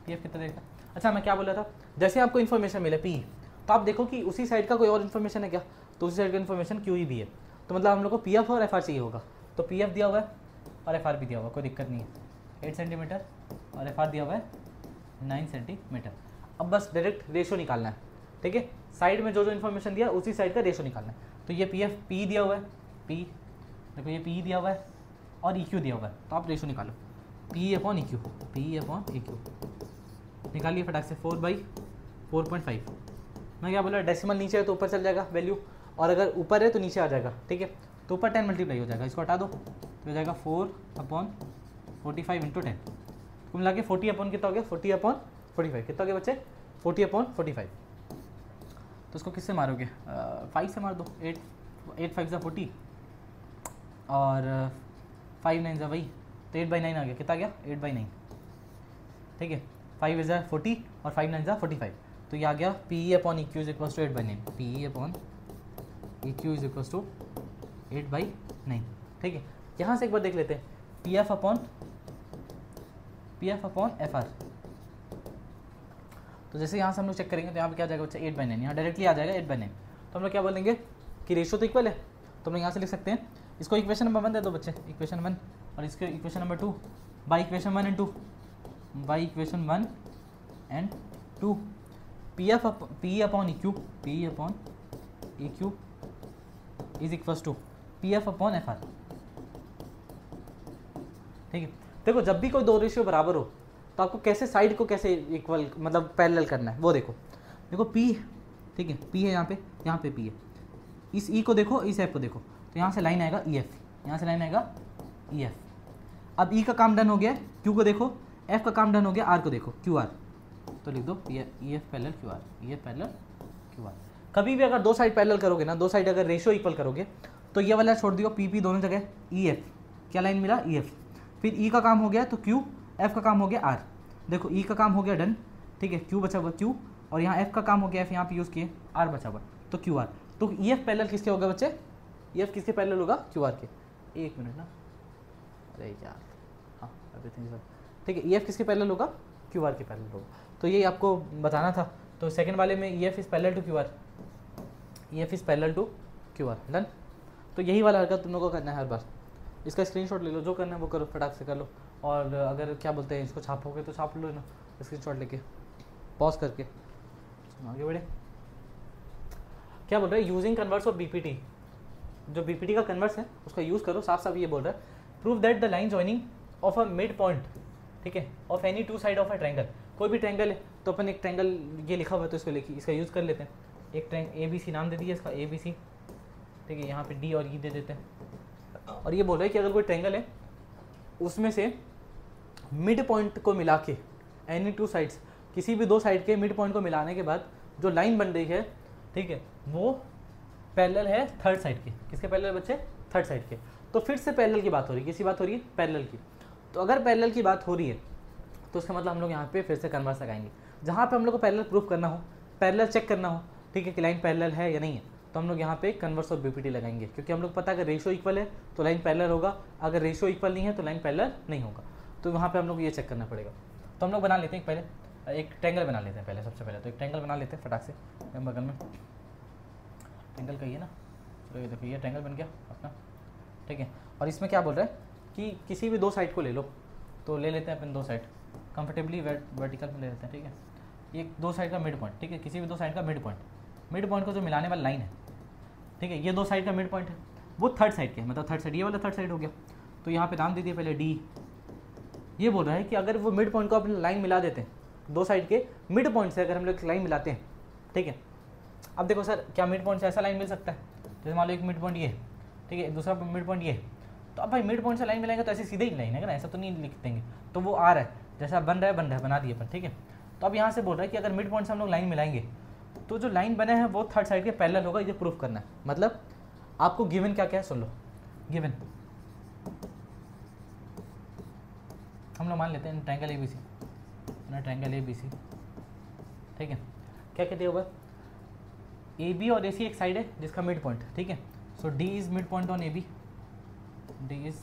S1: कितना देगा? अच्छा, मैं क्या बोला था, जैसे आपको इन्फॉर्मेशन मिले PE, तो आप देखो कि उसी साइड का कोई और इन्फॉर्मेशन है क्या, तो उसी साइड का इन्फॉर्मेशन QE भी है, तो मतलब हम लोग को PF और FR चाहिए होगा। तो PF दिया हुआ है और FR भी दिया हुआ है, कोई दिक्कत नहीं है, 8 सेंटीमीटर और FR दिया हुआ है 9 सेंटीमीटर। अब बस डायरेक्ट रेशो निकालना है। ठीक है, साइड में जो जो इन्फॉर्मेशन दिया उसी साइड का रेशो निकालना है। तो ये PF P दिया हुआ है, P देखो ये पी दिया हुआ है और ई क्यू दिया हुआ है, तो आप रेशो निकालो P upon E Q, P upon E Q निकालिए फटाक से 4/4.5। मैं क्या बोला, डेसिमल नीचे है तो ऊपर चल जाएगा वैल्यू, और अगर ऊपर है तो नीचे आ जाएगा, ठीक है। तो ऊपर 10 मल्टीप्लाई हो जाएगा, इसको हटा दो तो हो जाएगा 4/45 इंटू 10, तो मिला के 40 अपॉन कितना हो गया, 40/45 कितना हो गया बच्चे, 40/45। तो इसको किससे मारोगे, 5 से मार दो, 8 5 40 और 5 9 वही, तो 8/9 आ गया, कितना गया 8/9, ठीक है। 5 इज 40 और 5 9 45, तो ये आ गया P upon E Q is equal to 8/9, P upon E Q is equal to 8/9, ठीक है। यहाँ से एक बार देख लेते हैं P F upon F are. तो जैसे यहाँ से हम लोग चेक करेंगे तो यहाँ पे क्या आ जाएगा बच्चा 8/9, यहाँ डायरेक्टली आ जाएगा 8/9। तो हम लोग क्या बोलेंगे कि रेशो तो इक्वल है, तो हम लोग यहाँ से लिख सकते हैं, इसको इक्वेशन नंबर 1 दे दो बच्चे, इक्वेशन 1, और इसके equation number 2 by equation 1 and 2, by equation 1 and 2, P upon E Q, P upon E Q is equals to P F upon F R, ठीक है। देखो जब भी कोई दो रेशियो बराबर हो तो आपको कैसे साइड को कैसे इक्वल मतलब पैरेलल करना है वो देखो, देखो P, ठीक है, P है यहाँ पे P है, इस E को देखो, इस F को देखो, तो यहाँ से लाइन आएगा EF, यहाँ से लाइन आएगा EF। अब E का काम डन हो गया, Q को देखो, F का काम डन हो गया, R को देखो QR, तो लिख दो EF parallel QR, EF parallel QR। कभी भी अगर दो साइड पैरेलल करोगे ना, दो साइड अगर रेशियो इक्वल करोगे तो ये वाला छोड़ दियो, PP दोनों जगह EF, क्या लाइन मिला EF, फिर E का काम हो गया तो Q, F का काम हो गया R, देखो E का काम हो गया डन, ठीक है, Q बचा हुआ Q, और यहाँ F का काम हो गया F यहाँ पे यूज़ किए, R बचा हुआ तो QR। तो EF पैरेलल किसके होगा बच्चे, EF किसके पैरेलल होगा, QR के। एक मिनट ना, अरे यार, हाँ एवरीथिंग ठीक है, EF किसके पैरेलल होगा, QR के पैरेलल होगा। तो ये आपको बताना था। तो सेकंड वाले में EF is parallel to QR, EF is parallel to QR, done. तो यही वाला हरकत तुम लोगों को करना है हर बार, इसका स्क्रीनशॉट ले लो, जो करना है वो करो, फटाक से कर लो। और अगर क्या बोलते हैं इसको छापोगे तो छाप लो ना स्क्रीनशॉट लेके, पॉज करके आगे बढ़े। क्या बोल रहा है, यूजिंग कन्वर्स ऑफ बीपीटी, जो बीपीटी का कन्वर्स है उसका यूज़ करो, साफ साफ ये बोल रहा है, prove that the line joining of a mid point, ठीक है, of any two side of a triangle. कोई भी ट्रायंगल है तो अपन एक ट्रायंगल ये लिखा हुआ है तो इसको लिखिए, इसका यूज़ कर लेते हैं। एक ट्रायंगल ABC नाम दे दिया इसका, ABC, ठीक है, यहाँ पे D और E दे देते हैं। और ये बोल रहा है कि अगर कोई ट्रायंगल है उसमें से मिड पॉइंट को मिला के, एनी टू साइड्स, किसी भी दो साइड के मिड पॉइंट को मिलाने के बाद जो लाइन बन रही है, ठीक है, वो पैरेलल है थर्ड साइड के। किसके पैरेलल बच्चे, थर्ड साइड के। तो फिर से पैरेलल की बात हो रही है, किसी बात हो रही है, पैरेलल की। तो अगर पैरेलल की बात हो रही है तो उसका मतलब हम लोग यहाँ पे फिर से कन्वर्स लगाएंगे। जहाँ पे हम लोग को पैरेलल प्रूफ करना हो, पैरेलल चेक करना हो, ठीक है, कि लाइन पैरेलल है या नहीं है, तो हम लोग यहाँ पे कन्वर्स ऑफ बीपीटी लगाएंगे, क्योंकि हम लोग पता है अगर रेशियो इक्वल है तो लाइन पैरेलल होगा, अगर रेशियो इक्वल नहीं है तो लाइन पैरेलल नहीं होगा। तो वहाँ पे हम लोग ये चेक करना पड़ेगा। तो हम लोग बना लेते हैं पहले एक ट्रायंगल बना लेते हैं पहले, सबसे पहले तो एक ट्रायंगल बना लेते हैं फटाक से। बगल में ट्रायंगल कहिए ना, चलो ये देखो ये ट्रायंगल बन गया अपना, ठीक है। और इसमें क्या बोल रहा है कि किसी भी दो साइड को ले लो, तो ले लेते हैं अपन दो साइड कंफर्टेबली वर्टिकल में ले लेते हैं, ठीक है। ये दो साइड का मिड पॉइंट, ठीक है, किसी भी दो साइड का मिड पॉइंट को जो मिलाने वाली लाइन है, ठीक है, ये दो साइड का मिड पॉइंट है, वो थर्ड साइड के, मतलब थर्ड साइड, ये वाला थर्ड साइड हो गया। तो यहाँ पे नाम दे दिए पहले D। ये बोल रहा है कि अगर वो मिड पॉइंट को अपन लाइन मिला देते हैं, दो साइड के मिड पॉइंट से अगर हम लोग लाइन मिलाते हैं, ठीक है। अब देखो सर, क्या मिड पॉइंट से ऐसा लाइन मिल सकता है, जैसे मान लो एक मिड पॉइंट ये है, ठीक है, दूसरा मिड पॉइंट ये है, तो अब भाई मिड पॉइंट से लाइन मिलाएंगे तो ऐसे सीधे ही लाइन है ना, ऐसा तो नहीं लिख देंगे। तो वो आ रहा है, जैसा बन रहा है बना दिए अपन, ठीक है। तो अब यहाँ से बोल रहा है कि अगर मिड पॉइंट से हम लोग लाइन मिलाएंगे तो जो लाइन बने हैं वो थर्ड साइड के पैरेलल होगा, ये प्रूफ करना है। मतलब आपको गिवन क्या क्या है सुन लो, गिवन हम लोग मान लेते हैं ट्रायंगल ABC, ट्रायंगल ABC, ठीक है। क्या कहते हैं वो, AB और AC एक साइड है जिसका मिड पॉइंट, ठीक है। सो D is mid point on AB, D is,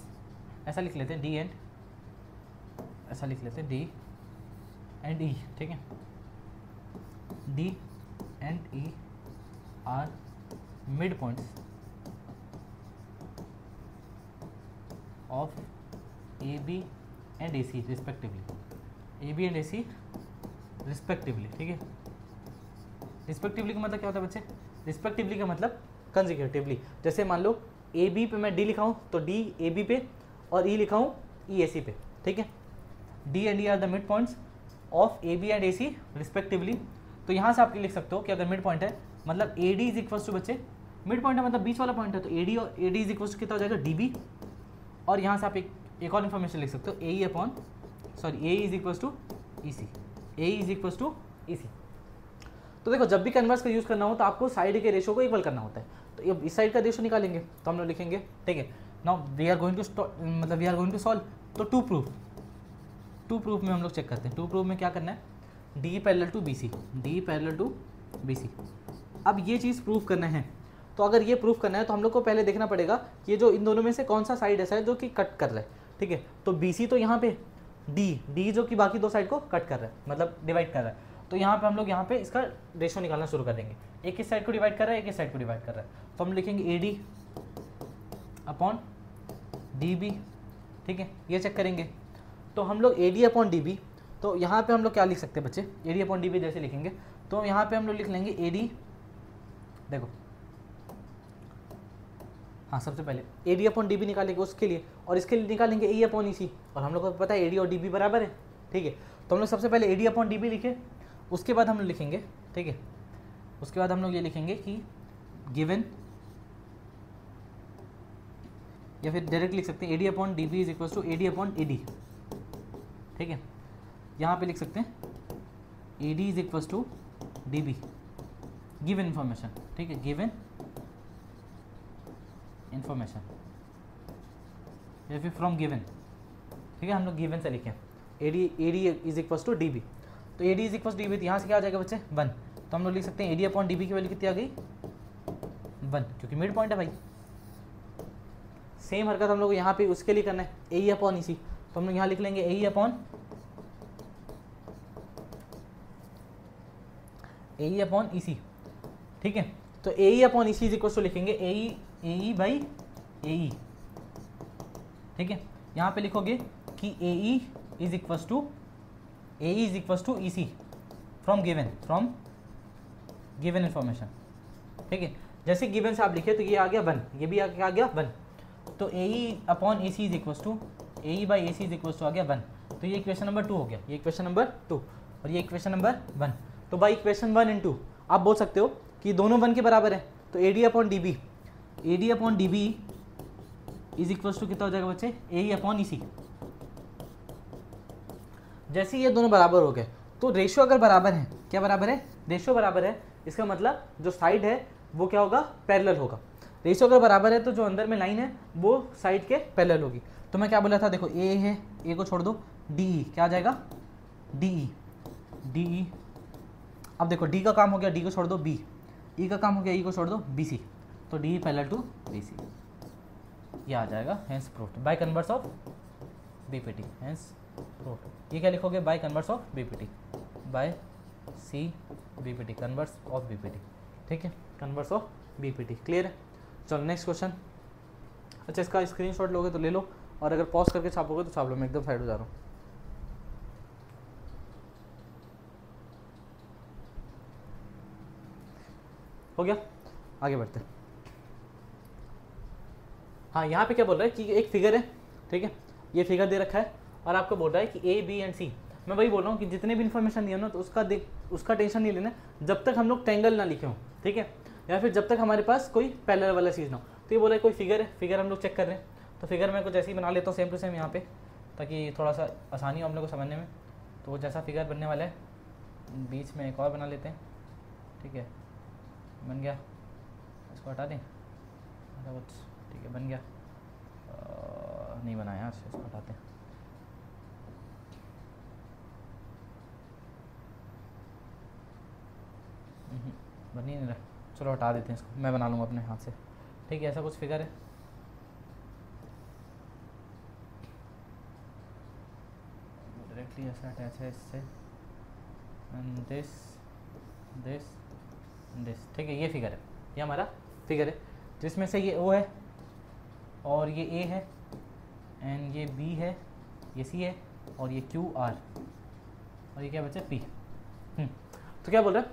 S1: ऐसा लिख लेते हैं D एंड, ऐसा लिख लेते हैं D एंड E, ठीक है। D and E are mid points of AB and AC respectively, AB and AC respectively, ठीक है। रिस्पेक्टिवली का मतलब क्या होता है बच्चे, रिस्पेक्टिवली का मतलब कंसेक्यूटिवली। जैसे मान लो ए बी पे मैं डी लिखा हूँ तो डी ए बी पे और ई लिखा हूँ ई ए सी पे, ठीक है। D and E are the mid points of A B and A C respectively. तो यहाँ से आप लिख सकते हो कि अगर मिड पॉइंट है मतलब A D is equals to, बच्चे मिड पॉइंट है मतलब बीच वाला पॉइंट है, तो ए डी और A D is equals to कितना हो जाएगा डी बी। और यहाँ से आप एक और इन्फॉर्मेशन लिख सकते हो, A E upon A is equals to E C, A is equals to E C. तो देखो जब भी कन्वर्स का यूज़ करना हो तो आपको साइड के रेशो को इक्वल करना होता है। तो अब इस साइड का रेशो निकालेंगे तो हम लोग लिखेंगे, ठीक है। Now we are going to solve. तो टू प्रूफ में हम लोग चेक करते हैं। टू प्रूफ में क्या करना है, D parallel to B C, D parallel to B C. अब ये चीज़ प्रूफ करना है, तो अगर ये प्रूफ करना है तो हम लोग को पहले देखना पड़ेगा कि ये जो इन दोनों में से कौन सा साइड ऐसा है जो कि कट कर रहा है, ठीक है। तो बी सी तो यहाँ पे डी जो कि बाकी दो साइड को कट कर रहा है, मतलब डिवाइड कर रहा है। तो यहाँ पे हम लोग यहाँ पे इसका रेशो निकालना शुरू कर देंगे। एक इस साइड को डिवाइड कर रहा है, एक इस साइड को डिवाइड कर रहा है, तो हम लिखेंगे A D upon D B, ठीक है। ये चेक करेंगे तो हम लोग A D upon D B, तो यहाँ पे हम लोग क्या लिख सकते हैं बच्चे, A D upon D B जैसे लिखेंगे तो यहाँ पे हम लोग लिख लेंगे ए डी, देखो हाँ सबसे पहले A D upon D B निकालेंगे उसके लिए, और इसके लिए निकालेंगे ए अपॉन ई सी, और हम लोग को पता है ए डी और डी बी बराबर है, ठीक है। तो हम लोग सबसे पहले A D upon D B लिखे, उसके बाद हम लोग लिखेंगे, ठीक है, उसके बाद हम लोग ये लिखेंगे कि गिवन, या फिर डायरेक्ट लिख सकते हैं A D upon D B is equal to A D upon A D, ठीक है। यहाँ पे लिख सकते हैं A D is equal to D B given information, ठीक है, गिवन इन्फॉर्मेशन या फिर फ्रॉम गिवन, ठीक है। हम लोग गिवन से लिखें A D is equal to D B, तो A D is equal to D B, यहाँ से क्या आ जाएगा बच्चे 1, तो हम लोग लिख सकते हैं A D upon D B की वैल्यू कितनी आ गई 1, क्योंकि मिड पॉइंट है भाई। सेम हरकत हम लोग यहाँ पे उसके लिए करना है ए ई अपॉन ई सी, तो हम लोग यहाँ लिख लेंगे ए ई अपॉन ई सी, ठीक है। तो A E upon E C is equal to लिखेंगे ए ई बाई ए ई, ठीक है। यहाँ पे लिखोगे कि A E is equal to E C from given information, ठीक है। जैसे गिवन से आप लिखे तो ये आ गया 1, ये भी आ गया 1, तो A E upon A C is equal to A E by A C is equal to आ गया 1, तो ये इक्वेशन नंबर 2 हो गया, ये इक्वेशन नंबर 2 और ये इक्वेशन नंबर 1। तो बाई इक्वेशन 1 इन 2 आप बोल सकते हो कि दोनों 1 के बराबर है, तो A D upon D B is equal to कितना हो जाएगा बच्चे ए ई अपॉन ई सी। जैसे ये दोनों बराबर हो गए तो रेशियो अगर बराबर है, क्या बराबर है, रेशियो बराबर है, इसका मतलब जो साइड है वो क्या होगा, पैरेलल होगा। रेशियो अगर बराबर है तो जो अंदर में लाइन है वो साइड के पैरेलल होगी। तो मैं क्या बोला था, देखो ए है, ए को छोड़ दो, डी ई क्या आ जाएगा डी ई। अब देखो डी का काम हो गया, डी को छोड़ दो, बी, ई का काम हो गया, ई को छोड़ दो, बी सी, तो D parallel to B C, ये आ जाएगा hence proved by converse of BPT, hence proved. ये क्या लिखोगे, by converse of BPT, by C BPT, converse of BPT, ठीक है, कन्वर्स ऑफ बीपीटी। क्लियर है। चलो नेक्स्ट क्वेश्चन। अच्छा इसका स्क्रीनशॉट लोगे तो ले लो, और अगर पॉज करके छापोगे तो छाप लो, मैं एकदम साइड हो जा रहा हूँ। हो गया, आगे बढ़ते हैं। हाँ यहाँ पे क्या बोल रहा है कि एक फिगर है, ठीक है, ये फिगर दे रखा है और आपको बोल रहा है कि ए बी एंड सी। मैं वही बोल रहा हूँ कि जितने भी इन्फॉर्मेशन दिया ना तो उसका टेंशन नहीं लेना जब तक हम लोग ट्रायंगल ना लिखे हों, ठीक है, या फिर जब तक हमारे पास कोई पैरेलल वाला चीज़ ना हो। तो ये बोल रहा है कोई फिगर है, फिगर हम लोग चेक कर रहे हैं, तो फिगर मैं कुछ ऐसे ही बना लेता हूँ सेम टू सेम यहाँ पे, ताकि थोड़ा सा आसानी हो हम लोग को समझने में। तो वो जैसा फिगर बनने वाला है बीच में एक और बना लेते हैं, ठीक है, बन गया, इसको हटा दें, ऐसा कुछ, ठीक है, बन गया, नहीं बनाया यार, इसको हटाते हैं। बन ही नहीं रहा, चलो हटा देते हैं इसको, मैं बना लूँगा अपने हाथ से, ठीक है। ऐसा कुछ फिगर है, डायरेक्टली ऐसा अटैच है इससे, दिस, ठीक है, ये फिगर है, ये हमारा फिगर है, जिसमें से ये ओ है और ये ए है एंड ये बी है, ये सी है और ये क्यू आर और ये क्या बचा पी। तो क्या बोल रहा है,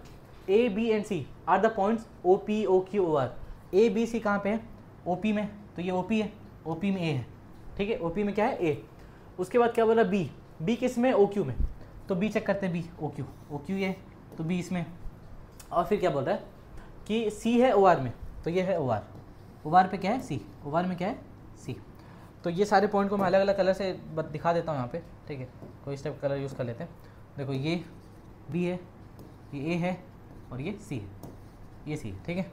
S1: A B and C are the points O P O Q O R. A B C कहाँ पे है, ओ पी में, तो ये OP है, OP में A है, ठीक है, OP में क्या है A। उसके बाद क्या बोला B, B किस में, OQ में, तो B चेक करते हैं, B OQ, OQ ये है तो B इसमें। और फिर क्या बोल रहा है कि C है OR में, तो ये है OR, OR पे क्या है C, OR में क्या है C। तो ये सारे पॉइंट को मैं अलग अलग कलर से दिखा देता हूँ यहाँ पे, ठीक है, कोई इस टाइप कलर यूज़ कर लेते हैं। देखो ये B है, ये A है और ये C है, ये C है, ठीक है।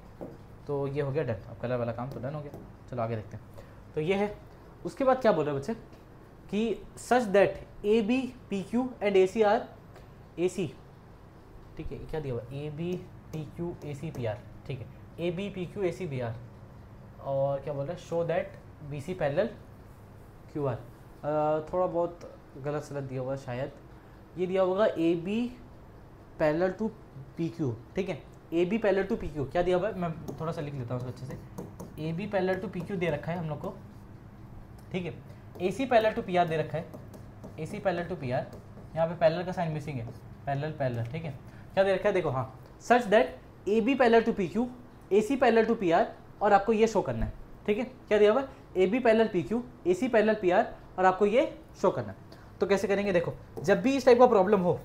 S1: तो ये हो गया डन, अब कलर वाला काम तो डन हो गया। चलो आगे देखते हैं। तो ये है। उसके बाद क्या बोल रहे हैं बच्चे कि such that AB PQ and AC are AC, ठीक है, क्या दिया हुआ AB PQ AC PR, ठीक है, AB PQ AC BR। और क्या बोल रहा है show that BC parallel QR, थोड़ा बहुत गलत सलत दिया हुआ है शायद, ये दिया होगा AB पैरेलल टू PQ, ठीक है, AB पैरेलल टू PQ क्या दिया हुआ है, मैं थोड़ा सा लिख लेता हूँ उसको अच्छे से। AB पैरेलल टू PQ दे रखा है हम लोग को, ठीक है, AC पैरेलल टू PR दे रखा है, AC पैरेलल टू PR, यहाँ पे पैरेलल का साइन मिसिंग है, पैरेलल पैरेलल, ठीक है, क्या दे रखा है देखो, हाँ, such that AB parallel to PQ, AC parallel to PR, और आपको ये शो करना है, ठीक है, क्या दिया हुआ है AB parallel PQ, AC parallel PR, और आपको ये शो करना है। तो कैसे करेंगे देखो, जब भी इस टाइप का प्रॉब्लम हो,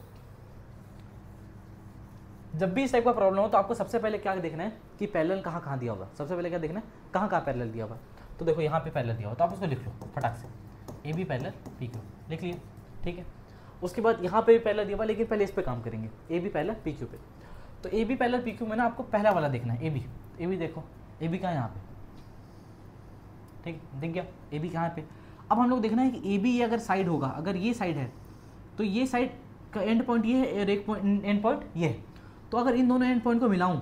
S1: जब भी इस टाइप का प्रॉब्लम हो तो आपको सबसे पहले क्या देखना है कि पैरेलल कहाँ कहाँ दिया होगा, सबसे पहले क्या देखना है कहाँ कहाँ पैरेलल दिया होगा। तो देखो यहाँ पे पैरेलल दिया होगा तो आप उसको लिख लो फटाक से, AB पैरेलल PQ लिख लिए, ठीक है। उसके बाद यहाँ पे भी पैरेलल दिया हुआ, लेकिन पहले इस पे काम करेंगे, AB पैरेलल PQ पे। तो AB पैरेलल PQ में ना आपको पहला वाला देखना है, AB देखो, AB कहाँ है यहाँ पे, ठीक, दिख गया AB कहाँ पे। अब हम लोग देखना है कि AB ये अगर साइड होगा, अगर ये साइड है तो ये साइड का एंड पॉइंट ये है और एक एंड पॉइंट ये है, तो अगर इन दोनों एंड पॉइंट को मिलाऊं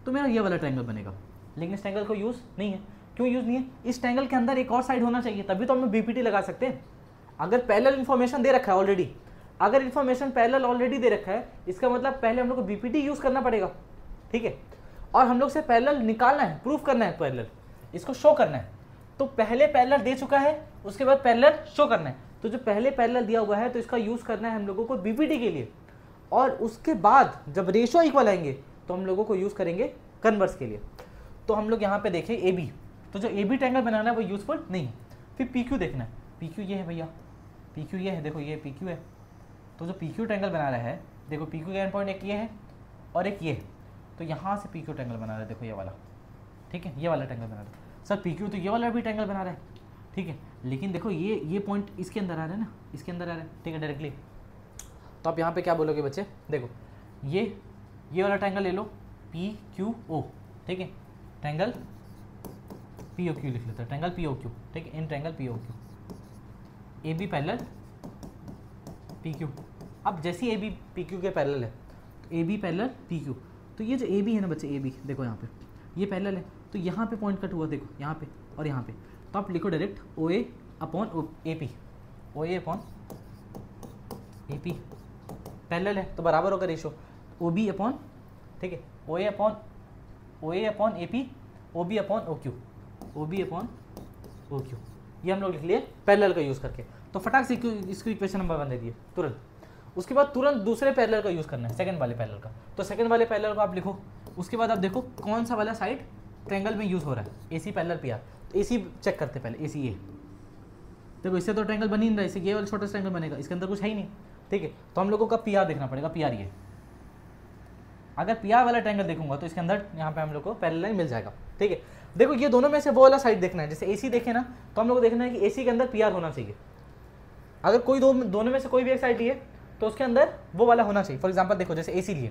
S1: तो मेरा ये वाला ट्रायंगल बनेगा। लेकिन इस ट्रायंगल को यूज़ नहीं है, क्यों यूज़ नहीं है, इस ट्रायंगल के अंदर एक और साइड होना चाहिए, तभी तो हम लोग BPT लगा सकते हैं। अगर पैरेलल इन्फॉर्मेशन दे रखा है ऑलरेडी, अगर इन्फॉर्मेशन पैरेलल ऑलरेडी दे रखा है, इसका मतलब पहले हम लोग को BPT यूज़ करना पड़ेगा, ठीक है, और हम लोग से पैरेलल निकालना है, प्रूफ करना है, पैरेलल इसको शो करना है। तो पहले पैरेलल दे चुका है, उसके बाद पैरेलल शो करना है। तो जो पहले पैरेलल दिया हुआ है तो इसका यूज़ करना है हम लोगों को BPT के लिए, और उसके बाद जब रेशियो इक्वल आएंगे तो हम लोगों को यूज़ करेंगे कन्वर्स के लिए। तो हम लोग यहाँ पे देखें AB, तो जो AB ट्रायंगल बनाना है वो यूजफुल नहीं है। फिर PQ देखना है, PQ ये है भैया, PQ ये है, देखो ये PQ है। तो जो PQ ट्रायंगल बना रहा है, देखो PQ का एंड पॉइंट एक ये है और एक ये है, तो यहाँ से PQ ट्रायंगल बना रहा है, देखो ये वाला, ठीक है, ये वाला ट्रायंगल बना रहा है। सर PQ तो ये वाला भी ट्रायंगल बना रहा है, ठीक है, लेकिन देखो ये पॉइंट इसके अंदर आ रहा है ना, इसके अंदर आ रहा है, ठीक है, डायरेक्टली। तो आप यहाँ पे क्या बोलोगे बच्चे, देखो ये वाला ट्रायंगल ले लो, PQO, ठीक है, ट्रायंगल POQ लिख लेते हैं, ट्रायंगल POQ, ठीक है, in triangle POQ, AB parallel PQ। अब जैसे AB PQ के पैरेलल है तो AB पैरेलल PQ, तो ये जो AB है ना बच्चे, AB देखो यहाँ पे ये पैरेलल है, तो यहाँ पे पॉइंट कट हुआ, देखो यहाँ पे और यहाँ पे, तो आप लिखो direct OA upon AP, OA upon AP parallel है तो बराबर होगा रेशो OB अपॉन, ठीक है, OA upon AP, OB upon OQ, OB upon OQ, ये हम लोग लिख लिए पैरेलल का यूज़ करके। तो फटाक से इसको इक्वेशन नंबर 1 दे दिए तुरंत। उसके बाद तुरंत दूसरे पैरेलल का यूज़ करना है, सेकंड वाले पैरेलल का। तो सेकंड वाले पैरेलल को आप लिखो, उसके बाद आप देखो कौन सा वाला साइड ट्रायंगल में यूज़ हो रहा है, AC पैरेलल PR। तो AC चेक करते पहले, AC ये देखो, इससे तो ट्रायंगल बन ही नहीं रहा, इससे ये वाला छोटा ट्रायंगल बनेगा, इसके अंदर कुछ है ही नहीं, ठीक है। तो हम लोगों का PR देखना पड़ेगा, PR ये, अगर PR वाला ट्रायंगल देखूंगा तो इसके अंदर यहाँ पे हम लोग को पैरेलल लाइन मिल जाएगा, ठीक है। देखो ये दोनों में से वो वाला साइड देखना है, जैसे AC देखे ना तो हम लोग को देखना है कि AC के अंदर PR होना चाहिए। अगर कोई दोनों में से कोई भी एक साइड लिए तो उसके अंदर वो वाला होना चाहिए। फॉर एग्जांपल देखो जैसे AC लिए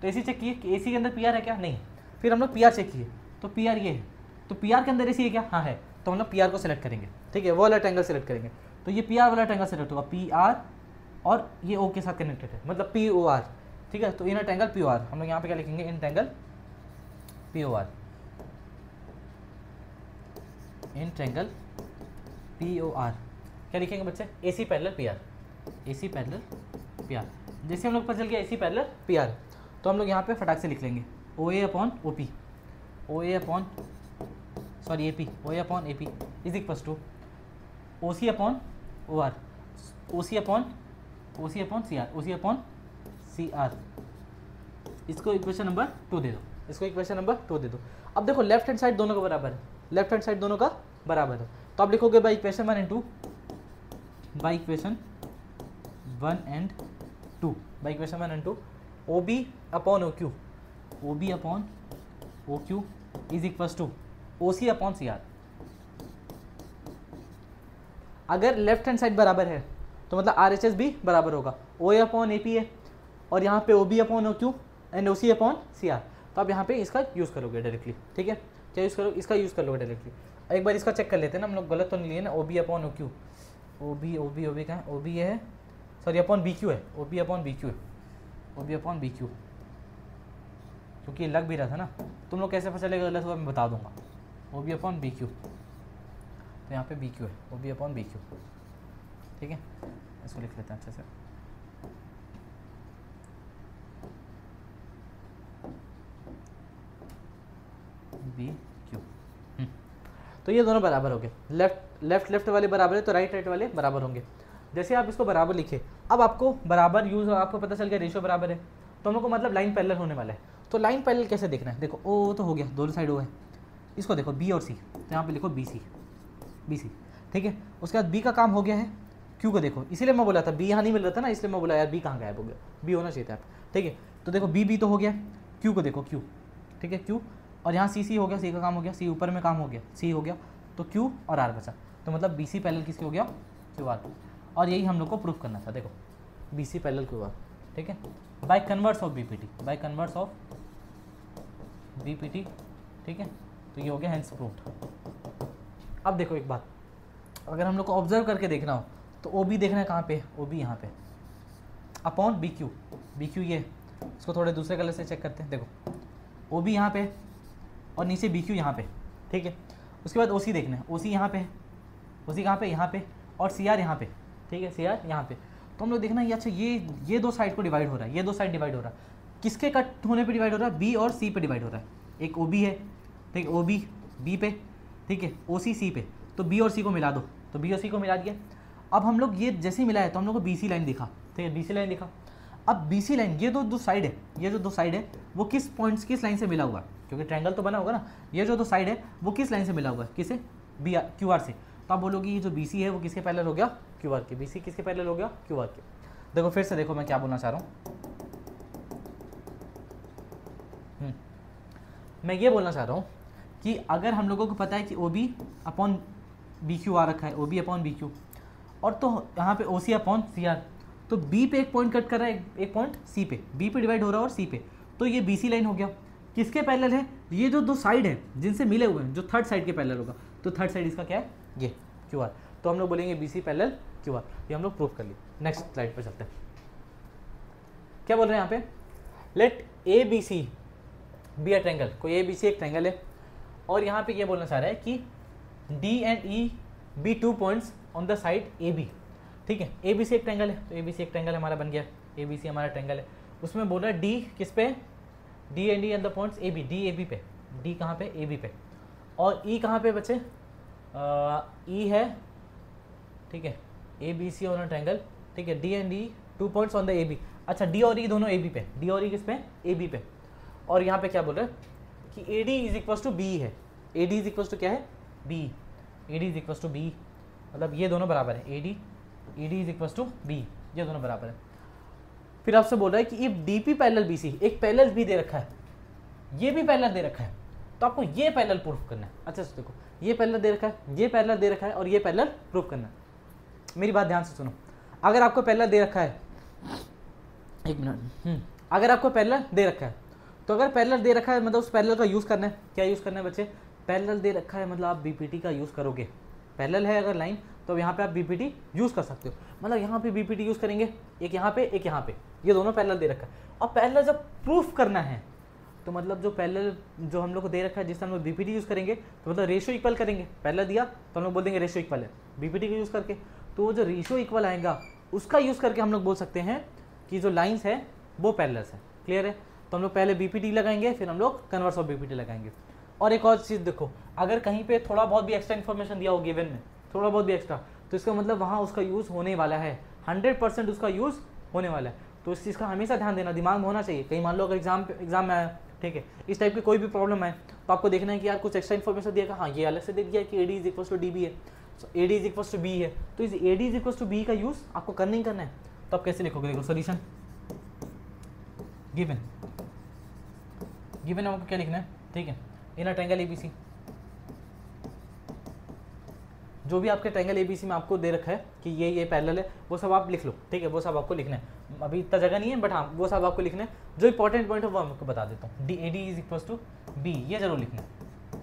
S1: तो AC चेक किए कि AC के अंदर PR है क्या, नहीं। फिर हम लोग PR चेक किए तो PR ये है, तो PR के अंदर AC है क्या, हाँ है, तो हम लोग PR को सिलेक्ट करेंगे, ठीक है, वो वाला ट्रायंगल सेलेक्ट करेंगे। तो ये PR वाला ट्रायंगल सेलेक्ट होगा, PR और ये O के साथ कनेक्टेड है, मतलब POR, ठीक है। तो इन ट्रायंगल POR हम लोग यहाँ पे क्या लिखेंगे, in triangle POR, in triangle POR क्या लिखेंगे बच्चे, AC parallel PR, AC parallel PR। जैसे हम लोग पता चल गया AC पैरेलल PR, तो हम लोग यहाँ पे फटाक से लिख लेंगे OA upon OP, OA upon sorry AP, OA upon AP is equals to OC upon OR, OC upon CR, OC upon CR। इसको इक्वेशन नंबर 2 दे दो, इसको इक्वेशन नंबर 2 दे दो। अब देखो लेफ्ट हैंड साइड दोनों का बराबर है, लेफ्ट हैंड साइड दोनों का बराबर है। तो आप लिखोगे by equation 1 and 2, by equation 1 and 2, by equation 1 and 2, O B upon O Q, O B upon O Q is equals to O C upon C R. अगर लेफ्ट हैंड साइड बराबर है तो मतलब आर एच एस भी बराबर होगा, ओ ए अपॉन ए पी है, और यहाँ पे O B upon O Q and O C upon C R. तो आप यहाँ पे इसका यूज़ करोगे डायरेक्टली, ठीक है। क्या यूज़ करो, इसका यूज़ कर लोगे डायरेक्टली। एक बार इसका चेक कर लेते हैं ना हम लोग, गलत तो नहीं लिए ना। O B upon O Q, O B कहाँ है, ओ बी है, सॉरी अपॉन बी क्यू है, O B upon B Q है, O B upon B Q, क्योंकि लग भी रहा था ना। तुम लोग कैसे पता चलेगा गलत हुआ मैं बता दूंगा। O B upon B Q, तो यहाँ पे बी क्यू है, O B upon B Q, ठीक है। इसको लिख लेते हैं अच्छे से। बी क्यू, तो ये दोनों बराबर हो गए। लेफ्ट वाले बराबर है तो राइट वाले बराबर होंगे। जैसे आप इसको बराबर लिखे, अब आपको बराबर यूज, आपको पता चल गया रेशियो बराबर है, तो हम लोग को मतलब लाइन पैरेलल होने वाला है। तो लाइन पैरेलल कैसे देखना है, देखो ओ तो हो गया, दोनों साइड ओ है, इसको देखो बी और सी, तो यहाँ पे लिखो बी सी, ठीक है। उसके बाद बी का काम हो गया है, क्यू को देखो, इसीलिए मैं बोला था बी यहाँ नहीं मिल रहा था ना, इसलिए मैं बोला यार बी कहाँ गायब हो गया, बी होना चाहिए था, ठीक है। तो देखो बी तो हो गया, क्यू को देखो, क्यू, ठीक है, क्यू, और यहाँ सी हो गया, सी का काम हो गया, सी ऊपर में काम हो गया, सी हो गया, तो क्यू और आर बचा। तो मतलब बी सी पैरेलल किसके हो गया, क्यू आर। और यही हम लोग को प्रूफ करना था, देखो B C parallel Q R, ठीक है, by converse of BPT, by converse of BPT, ठीक है। तो ये हो गया हेंस प्रूव्ड। अब देखो एक बात, अगर हम लोग को ऑब्जर्व करके देखना हो तो ओ बी देखना है कहाँ पे, ओ बी यहाँ पे, अपॉन बी क्यू ये, इसको थोड़े दूसरे कलर से चेक करते हैं। देखो ओ बी यहाँ पे और नीचे बी क्यू यहाँ पे, ठीक है। उसके बाद ओ सी देखना है, ओ सी यहाँ पे है, ओ सी कहाँ पे, यहाँ पे, और सी आर यहाँ पे, ठीक है, सी आर यहाँ पे। तो हम लोग देखना ये, अच्छा ये दो साइड को डिवाइड हो रहा है, ये दो साइड डिवाइड हो रहा है, किसके कट होने पे डिवाइड हो रहा है, बी और सी पे डिवाइड हो रहा है। एक ओ बी है, ठीक है, ओ बी बी पे, ठीक है, ओ सी सी पे, तो बी और सी को मिला दो, तो बी और सी को मिला दिया। अब हम लोग ये जैसे ही मिला है तो हम लोग को बी सी लाइन दिखा, ठीक है, बी सी लाइन दिखा। अब बी सी लाइन, ये दो साइड है, ये जो दो साइड है वो किस पॉइंट्स, किस लाइन से मिला हुआ है, क्योंकि ट्रायंगल तो बना होगा ना। ये जो दो साइड है वो किस लाइन से मिला हुआ है, किसे, बी आर क्यू आर से। तो आप बोलोगे ये जो बी सी है वो किसके पैरेलल हो गया, क्यू आर के, बी सी किसके पैरेलल हो गया, क्यू आर के। देखो फिर से देखो मैं क्या बोलना चाह रहा हूँ, मैं ये बोलना चाह रहा हूँ कि अगर हम लोगों को पता है कि O B upon B Q आ रखा है, O B upon B Q, और तो यहाँ पे O C upon C R, तो बी पे एक पॉइंट कट कर रहा है, एक पॉइंट सी पे, बी पे डिवाइड हो रहा है और सी पे, तो ये बी सी लाइन हो गया। किसके पैरेलल है, ये जो दो साइड है जिनसे मिले हुए हैं, जो थर्ड साइड के पैरेलल होगा, तो थर्ड साइड इसका क्या है, ये क्यू आर। तो हम लोग बोलेंगे B C parallel Q R, ये हम लोग प्रूफ कर लिए। नेक्स्ट स्लाइड पर चलते हैं। क्या बोल रहे हैं यहाँ पे, let A B C be a triangle, कोई ए बी सी एक ट्रायंगल है, और यहाँ पे ये बोलना चाह रहा है कि D and E be 2 points on the side A B, ठीक है। ए बी सी एक ट्रायंगल है, तो ए बी सी एक ट्रायंगल हमारा बन गया, ए बी सी हमारा ट्रायंगल है। उसमें बोल रहा है डी किस पे, D and E and the points A B, D A B पे, डी कहाँ पे, ए बी पे, और ई कहाँ पे बच्चे, ई है, ठीक है, A B C on a triangle, ठीक है, D and E 2 points on the A B. अच्छा डी और ई दोनों ए बी पे, डी और ई किस पे, ए बी पे। और यहाँ पे क्या बोल रहे हैं कि A D is equals to B है, A D is equals to क्या है, B, A D is equals to B, मतलब ये दोनों बराबर है, A D is equals to B, ये दोनों बराबर है। फिर आपसे बोल रहा है कि if D P parallel B C, एक पैरेलल भी दे रखा है, ये भी पैरेलल दे रखा है, तो आपको ये पैरेलल प्रूफ करना है। अच्छा से देखो, ये पैरेलल दे रखा है, ये पैरेलल दे रखा है, और ये पैरेलल प्रूफ करना है। मेरी बात ध्यान से सुनो, अगर आपको पैरेलल दे रखा है, एक मिनट, अगर आपको पैरेलल दे रखा है, तो अगर पैरेलल दे रखा है मतलब उस पैरेलल का यूज़ करना है। क्या यूज़ करना है बच्चे, पैरेलल दे रखा है मतलब आप बीपीटी का यूज़ करोगे। पैरेलल है अगर लाइन, तो यहाँ पे आप बीपीटी यूज़ कर सकते हो, मतलब यहाँ पे बीपीटी यूज़ करेंगे, एक यहाँ पे एक यहाँ पे, ये दोनों पैरेलल दे रखा है। और पैरेलल जब प्रूफ करना है तो मतलब जो पैरेलल जो हम लोग को दे रखा है जिससे हम लोग बीपीटी यूज़ करेंगे, तो मतलब रेशियो इक्वल करेंगे। पैरेलल दिया तो हम लोग बोल देंगे रेशियो इक्वल है, बीपीटी का यूज़ करके, तो वो जो रेशियो इक्वल आएगा उसका यूज़ करके हम लोग बोल सकते हैं कि जो लाइन्स है वो पैरेलल्स है। क्लियर है, तो हम लोग पहले बीपीटी लगाएंगे, फिर हम लोग कन्वर्स ऑफ बीपीटी लगाएंगे। और एक और चीज़ देखो, अगर कहीं पे थोड़ा बहुत भी एक्स्ट्रा इन्फॉर्मेशन दिया हो गिवन में, थोड़ा बहुत भी एक्स्ट्रा, तो इसका मतलब वहाँ उसका यूज़ होने वाला है, 100% उसका यूज़ होने वाला है। तो इस चीज़ का हमेशा ध्यान देना, दिमाग में होना चाहिए। कहीं मान लो अगर एग्जाम में आया ठीक है। इस टाइप की कोई भी प्रॉब्लम आए तो आपको देखना है कि यार कुछ एक्स्ट्रा इन्फॉर्मेशन दिया, हाँ ये अलग से दे दिया कि A D is equal to D B है, A D is equal to B है, तो इस A D is equal to B का यूज़ आपको करना ही करना है। तो आप कैसे लिखोगे, देखो सोल्यूशन गिवन, गिवन आपको क्या लिखना है, ठीक है, इन अ ट्रायंगल एबीसी, जो भी आपके ट्रायंगल एबीसी में आपको दे रखा है कि ये पैरेलल है वो सब आप लिख लो, ठीक है, वो सब आपको लिखना है। अभी इतना जगह नहीं है बट हाँ वो सब आपको लिखना है। जो इंपॉर्टेंट पॉइंट है वो आपको बता देता हूँ, D A D is equal to B, ये जरूर लिखना है,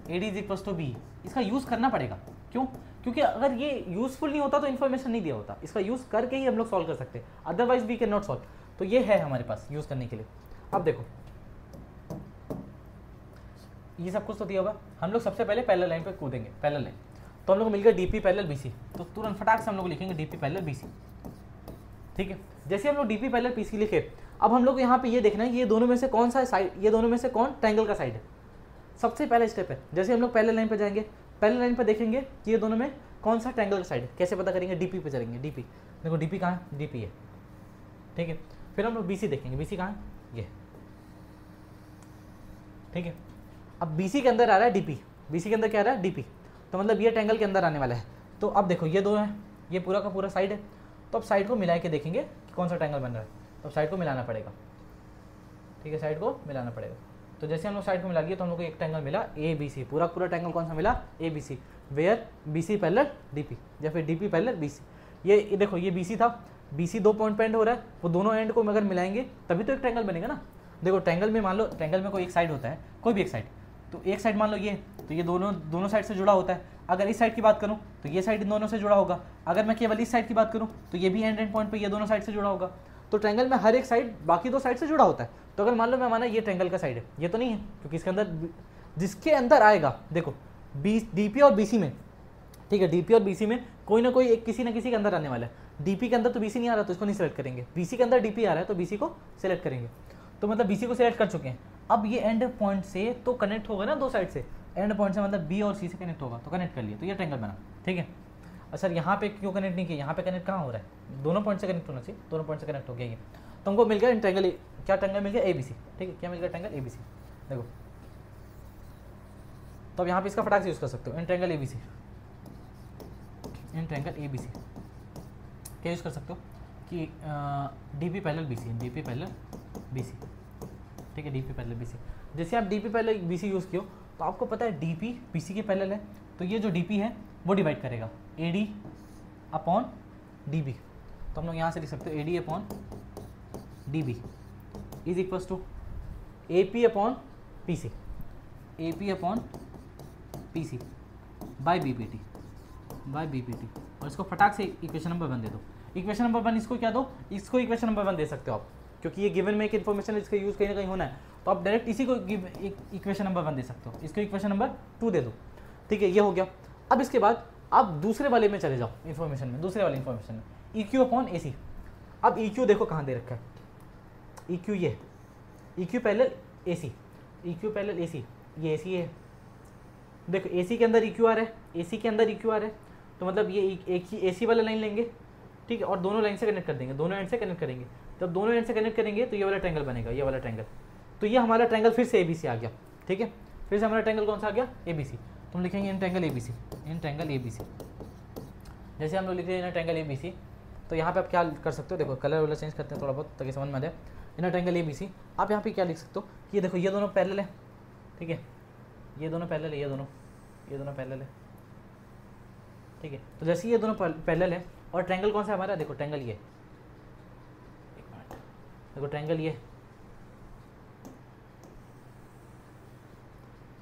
S1: A D is equal to B, इसका यूज़ करना पड़ेगा। क्यों? क्योंकि अगर ये यूजफुल नहीं होता तो इन्फॉर्मेशन नहीं दिया होता, इसका यूज़ करके ही हम लोग सॉल्व कर सकते हैं, otherwise we can not solve. तो ये है हमारे पास यूज़ करने के लिए। अब देखो ये सब कुछ तो दिया होगा, हम लोग सबसे पहले पैरेलल लाइन पे कूदेंगे, पैरेलल लाइन, तो हम लोग को मिल गया डीपी पैरेलल बीसी, तो तुरंत फटाक से हम लोग लिखेंगे डीपी पैरेलल बीसी, ठीक है। जैसे हम लोग डीपी पैरेलल बीसी लिखे, अब हम लोग यहाँ पे ये देखना है कि ये दोनों में से कौन सा साइड, ये दोनों में से कौन ट्रायंगल का साइड है। सबसे पहला स्टेप है, जैसे हम लोग पैरेलल लाइन पे जाएंगे, पैरेलल लाइन पे देखेंगे कि ये दोनों में कौन सा ट्रायंगल का साइड है। कैसे पता करेंगे, डीपी पे चलेंगे, डीपी, देखो डीपी कहाँ है, डीपी है, ठीक है। फिर हम लोग बीसी देखेंगे, बीसी कहाँ है, ये, ठीक है। अब बीसी के अंदर आ रहा है डीपी, बीसी के अंदर क्या आ रहा है, डीपी, तो मतलब ये ट्रायंगल के अंदर आने वाला है। तो अब देखो ये दो है, ये पूरा का पूरा साइड है, तो अब साइड को मिला के देखेंगे कि कौन सा ट्रायंगल बन रहा है, तो साइड को मिलाना पड़ेगा, ठीक है, साइड को मिलाना पड़ेगा। तो जैसे हम लोग साइड को मिला दिए तो हम लोग को एक ट्रायंगल मिला ए बी सी, पूरा पूरा ट्रायंगल कौन सा मिला, A B C, where B C parallel D P, या फिर D P parallel B C. ये देखो ये बी सी था, बी सी 2 पॉइंट पे एंड हो रहा है, वो दोनों एंड को अगर मिलाएंगे तभी तो एक ट्रायंगल बनेगा ना। देखो ट्रायंगल में मान लो, ट्रायंगल में कोई एक साइड होता है, कोई भी एक साइड, तो एक साइड मान लो ये, तो ये दोनों साइड से जुड़ा होता है। अगर इस साइड की बात करूँ तो ये साइड इन दोनों से जुड़ा होगा, अगर मैं केवल इस साइड की बात करूँ तो ये भी एंड पॉइंट पे ये दोनों साइड से जुड़ा होगा। तो ट्रायंगल में हर एक साइड बाकी दो साइड से जुड़ा होता है। तो अगर मान लो मैं माना ये ट्रायंगल का साइड है, ये तो नहीं है क्योंकि इसके अंदर, जिसके अंदर आएगा देखो डीपी और बीसी में, ठीक है, डीपी और बीसी में कोई ना कोई एक किसी ना किसी के अंदर आने वाला है। डीपी के अंदर तो बीसी नहीं आ रहा तो इसको नहीं सिलेक्ट करेंगे, बीसी के अंदर डीपी आ रहा है तो बीसी को सिलेक्ट करेंगे। तो मतलब बीसी को सिलेक्ट कर चुके हैं। अब ये एंड पॉइंट से तो कनेक्ट होगा ना दो साइड से, एंड पॉइंट से मतलब बी और सी से कनेक्ट होगा, तो कनेक्ट कर लिया, तो ये ट्रायंगल बना, ठीक है। और सर यहाँ पे क्यों कनेक्ट नहीं किया, यहाँ पे कनेक्ट कहाँ हो रहा है, दोनों पॉइंट से कनेक्ट होना चाहिए, दोनों पॉइंट से कनेक्ट हो गया ये, तो हमको मिल गया इन ट्रायंगल, क्या ट्रायंगल मिल गया, ए बी सी, ठीक है, क्या मिल गया, ट्रायंगल ए बी सी। देखो तो अब यहाँ पे इसका फटाक से यूज़ कर सकते हो, in triangle A B C, in triangle A B C क्या यूज़ कर सकते हो कि D P parallel B C, D P parallel B C, ठीक है, D P parallel B C. जैसे आप D P parallel B C use किया तो आपको पता है डी पी बी सी के पैरेलल है, तो ये जो डी पी है वो डिवाइड करेगा A D upon D B, तो हम लोग यहाँ से लिख सकते हो A D upon D B is equals to A P upon P C, A P upon P C by B P T, by B P T. और इसको फटाक से इक्वेशन नंबर 1 दे दो, इक्वेशन नंबर 1 इसको क्या दो, इसको इक्वेशन नंबर 1 दे सकते हो आप, क्योंकि ये गिवन में एक इन्फॉर्मेशन है जिसका यूज़ कहीं ना कहीं होना है, तो आप डायरेक्ट इसी को इक्वेशन नंबर 1 दे सकते हो, इसको इक्वेशन नंबर 2 दे दो, ठीक है, ये हो गया। अब इसके बाद आप दूसरे वाले में चले जाओ इन्फॉर्मेशन में, दूसरे वाले इन्फॉर्मेशन में ई क्यू अपॉन ए सी। अब ई क्यू देखो कहाँ दे रखा है, ई क्यू ये, E Q parallel A C, E Q parallel A C, ये ए सी है, देखो ए सी के अंदर ई क्यू आ रहा है, ए सी के अंदर ई क्यू आ रहा है, तो मतलब ये एक ही ए सी वाला लाइन लेंगे, ठीक है, और दोनों लाइन से कनेक्ट कर देंगे, दोनों एंड से कनेक्ट करेंगे। जब दोनों एंड से कनेक्ट करेंगे तो ये वाला ट्रायंगल बनेगा, ये वाला ट्रायंगल, तो ये हमारा ट्रायंगल फिर से ए बी सी आ गया, ठीक है, फिर से हमारा ट्रायंगल कौन सा आ गया, ए बी सी। तो हम लिखेंगे in triangle A B C, in triangle A B C. जैसे हम लोग लिख रहे हैं इन ट्रायंगल ए बी सी, तो यहाँ पे आप क्या कर सकते हो, देखो कलर वाला चेंज करते हैं थोड़ा बहुत ताकि समझ में आ जाए। इन ट्रायंगल ए बी सी आप यहाँ पे क्या लिख सकते हो, ये देखो ये दोनों पैरेलल है, ठीक है, ये दोनों पैरेलल है, ये दोनों पैरेलल है, ठीक है। तो जैसे ये दोनों पैरेलल है और ट्रायंगल कौन सा हमारा, देखो ट्रायंगल ये, एक मिनट, देखो ट्रायंगल ये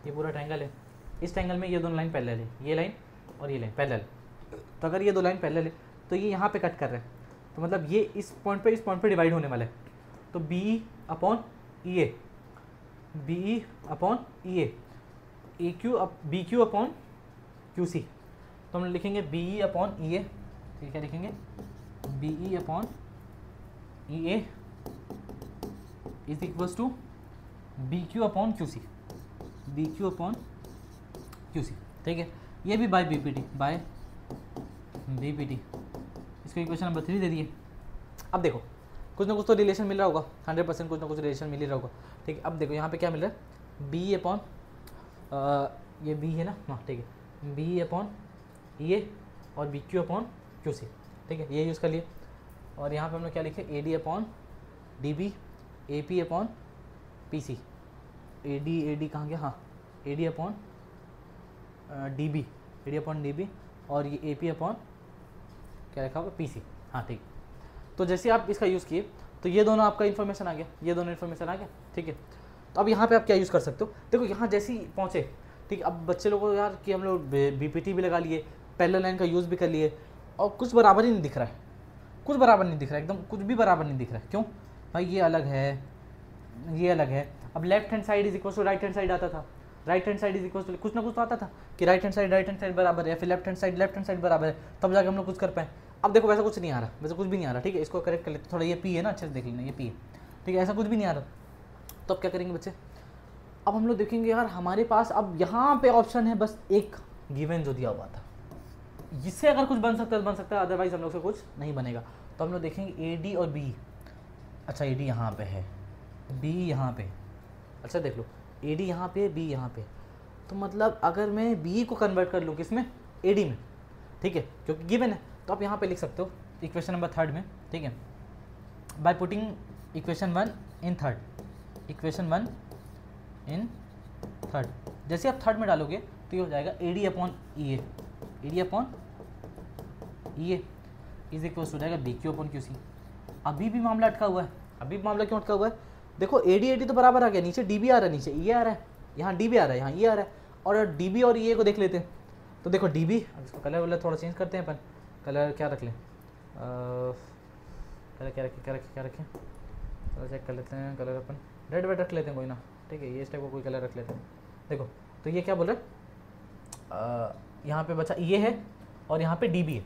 S1: पूरा ट्रायंगल है, इस ट्रायंगल में ये दोनों लाइन पैरेलल है, ये लाइन और ये लाइन पैरेलल। तो अगर ये दो लाइन पैरेलल है तो ये यहाँ पे कट कर रहे हैं, तो मतलब ये इस पॉइंट पे डिवाइड होने वाला है, तो B upon E A, B upon E A Q B Q upon Q C. तो हम लिखेंगे बी ई अपॉन ई ए, ठीक है, लिखेंगे B E upon E A is equals to B Q upon Q C, B Q upon Q C, ठीक है। ये भी by B P T, by B P T, इसको इक्वेशन नंबर 3 दे दिए। अब देखो कुछ ना कुछ तो रिलेशन मिल रहा होगा, 100% कुछ ना कुछ रिलेशन मिल ही रहा होगा, ठीक है। अब देखो यहाँ पे क्या मिल रहा है, बी अपॉन ये बी है ना, हाँ ठीक है, बी अपॉन ये और B Q upon Q C, ठीक है, ये यूज़ कर लिए। और यहाँ पे हमने क्या लिखे, A D upon D B, A P upon P C, A D कहाँ गया, हाँ A D upon D B, A D upon D B, और ये ए पी अपॉन क्या लिखा होगा, पी सी, हाँ ठीक। तो जैसे आप इसका यूज़ किए तो ये दोनों आपका इन्फॉर्मेशन आ गया, ये दोनों इन्फॉर्मेशन आ गया, ठीक है। तो अब यहाँ पे आप क्या यूज़ कर सकते हो, देखो यहाँ जैसे ही पहुँचे, ठीक है, अब बच्चे लोगों को यार कि हम लोग बीपीटी भी लगा लिए, पैरेलल लाइन का यूज़ भी कर लिए, और कुछ बराबर ही नहीं दिख रहा है, कुछ बराबर नहीं दिख रहा है, एकदम कुछ भी बराबर नहीं दिख रहा है। क्यों भाई, ये अलग है, ये अलग है। अब left hand side is equal to right hand side आता था, right hand side is equal to कुछ ना कुछ तो आता था कि राइट हैंड साइड बराबर है, फिर लेफ्ट हैंड साइड बराबर है, तब जाके हम लोग कुछ कर पाए। अब देखो वैसा कुछ नहीं आ रहा, वैसा कुछ भी नहीं आ रहा, ठीक है। इसको करेक्ट कर लेते, थोड़ा ये पी है ना, अच्छे से देख लेना, ये पी है, ठीक है, ऐसा कुछ भी नहीं आ रहा। तो अब क्या करेंगे बच्चे, अब हम लोग देखेंगे यार हमारे पास अब यहाँ पे ऑप्शन है बस एक गिवन जो दिया हुआ था, इससे अगर कुछ बन सकता है तो बन सकता है, अदरवाइज हम लोग से कुछ नहीं बनेगा। तो हम लोग देखेंगे ए डी और बी, अच्छा ए डी यहाँ पे है, बी यहाँ पे, अच्छा देख लो ए डी यहाँ पे, बी यहाँ पे, तो मतलब अगर मैं बी को कन्वर्ट कर लूँ किसमें, ए डी में, ठीक है, क्योंकि गिवन है। तो आप यहाँ पे लिख सकते हो इक्वेशन नंबर 3 में, ठीक है, by putting equation 1 in third, equation 1 in third, जैसे आप थर्ड में डालोगे तो ये हो जाएगा A D upon E A, A D upon E A is equal हो जाएगा B Q upon Q C. अभी भी मामला अटका हुआ है, अभी मामला क्यों अटका हुआ है, देखो ए डी तो बराबर आ गया, नीचे डी बी आ रहा है, नीचे ई आ रहा है, यहाँ डी बी आ रहा है, यहाँ ई आ रहा है, और डी बी और ई ए को देख लेते हैं। तो देखो डी बी, इसको कलर वाला थोड़ा चेंज करते हैं अपन, कलर क्या रख लें, कलर क्या रखें, चलो चेक कर लेते हैं, कलर अपन रेड वेड रख लेते हैं कोई ना, ठीक है, ये इस टाइप का कोई कलर रख लेते हैं। देखो तो ये क्या बोल रहा है, यहाँ पे बचा ये है और यहाँ पे डी बी है,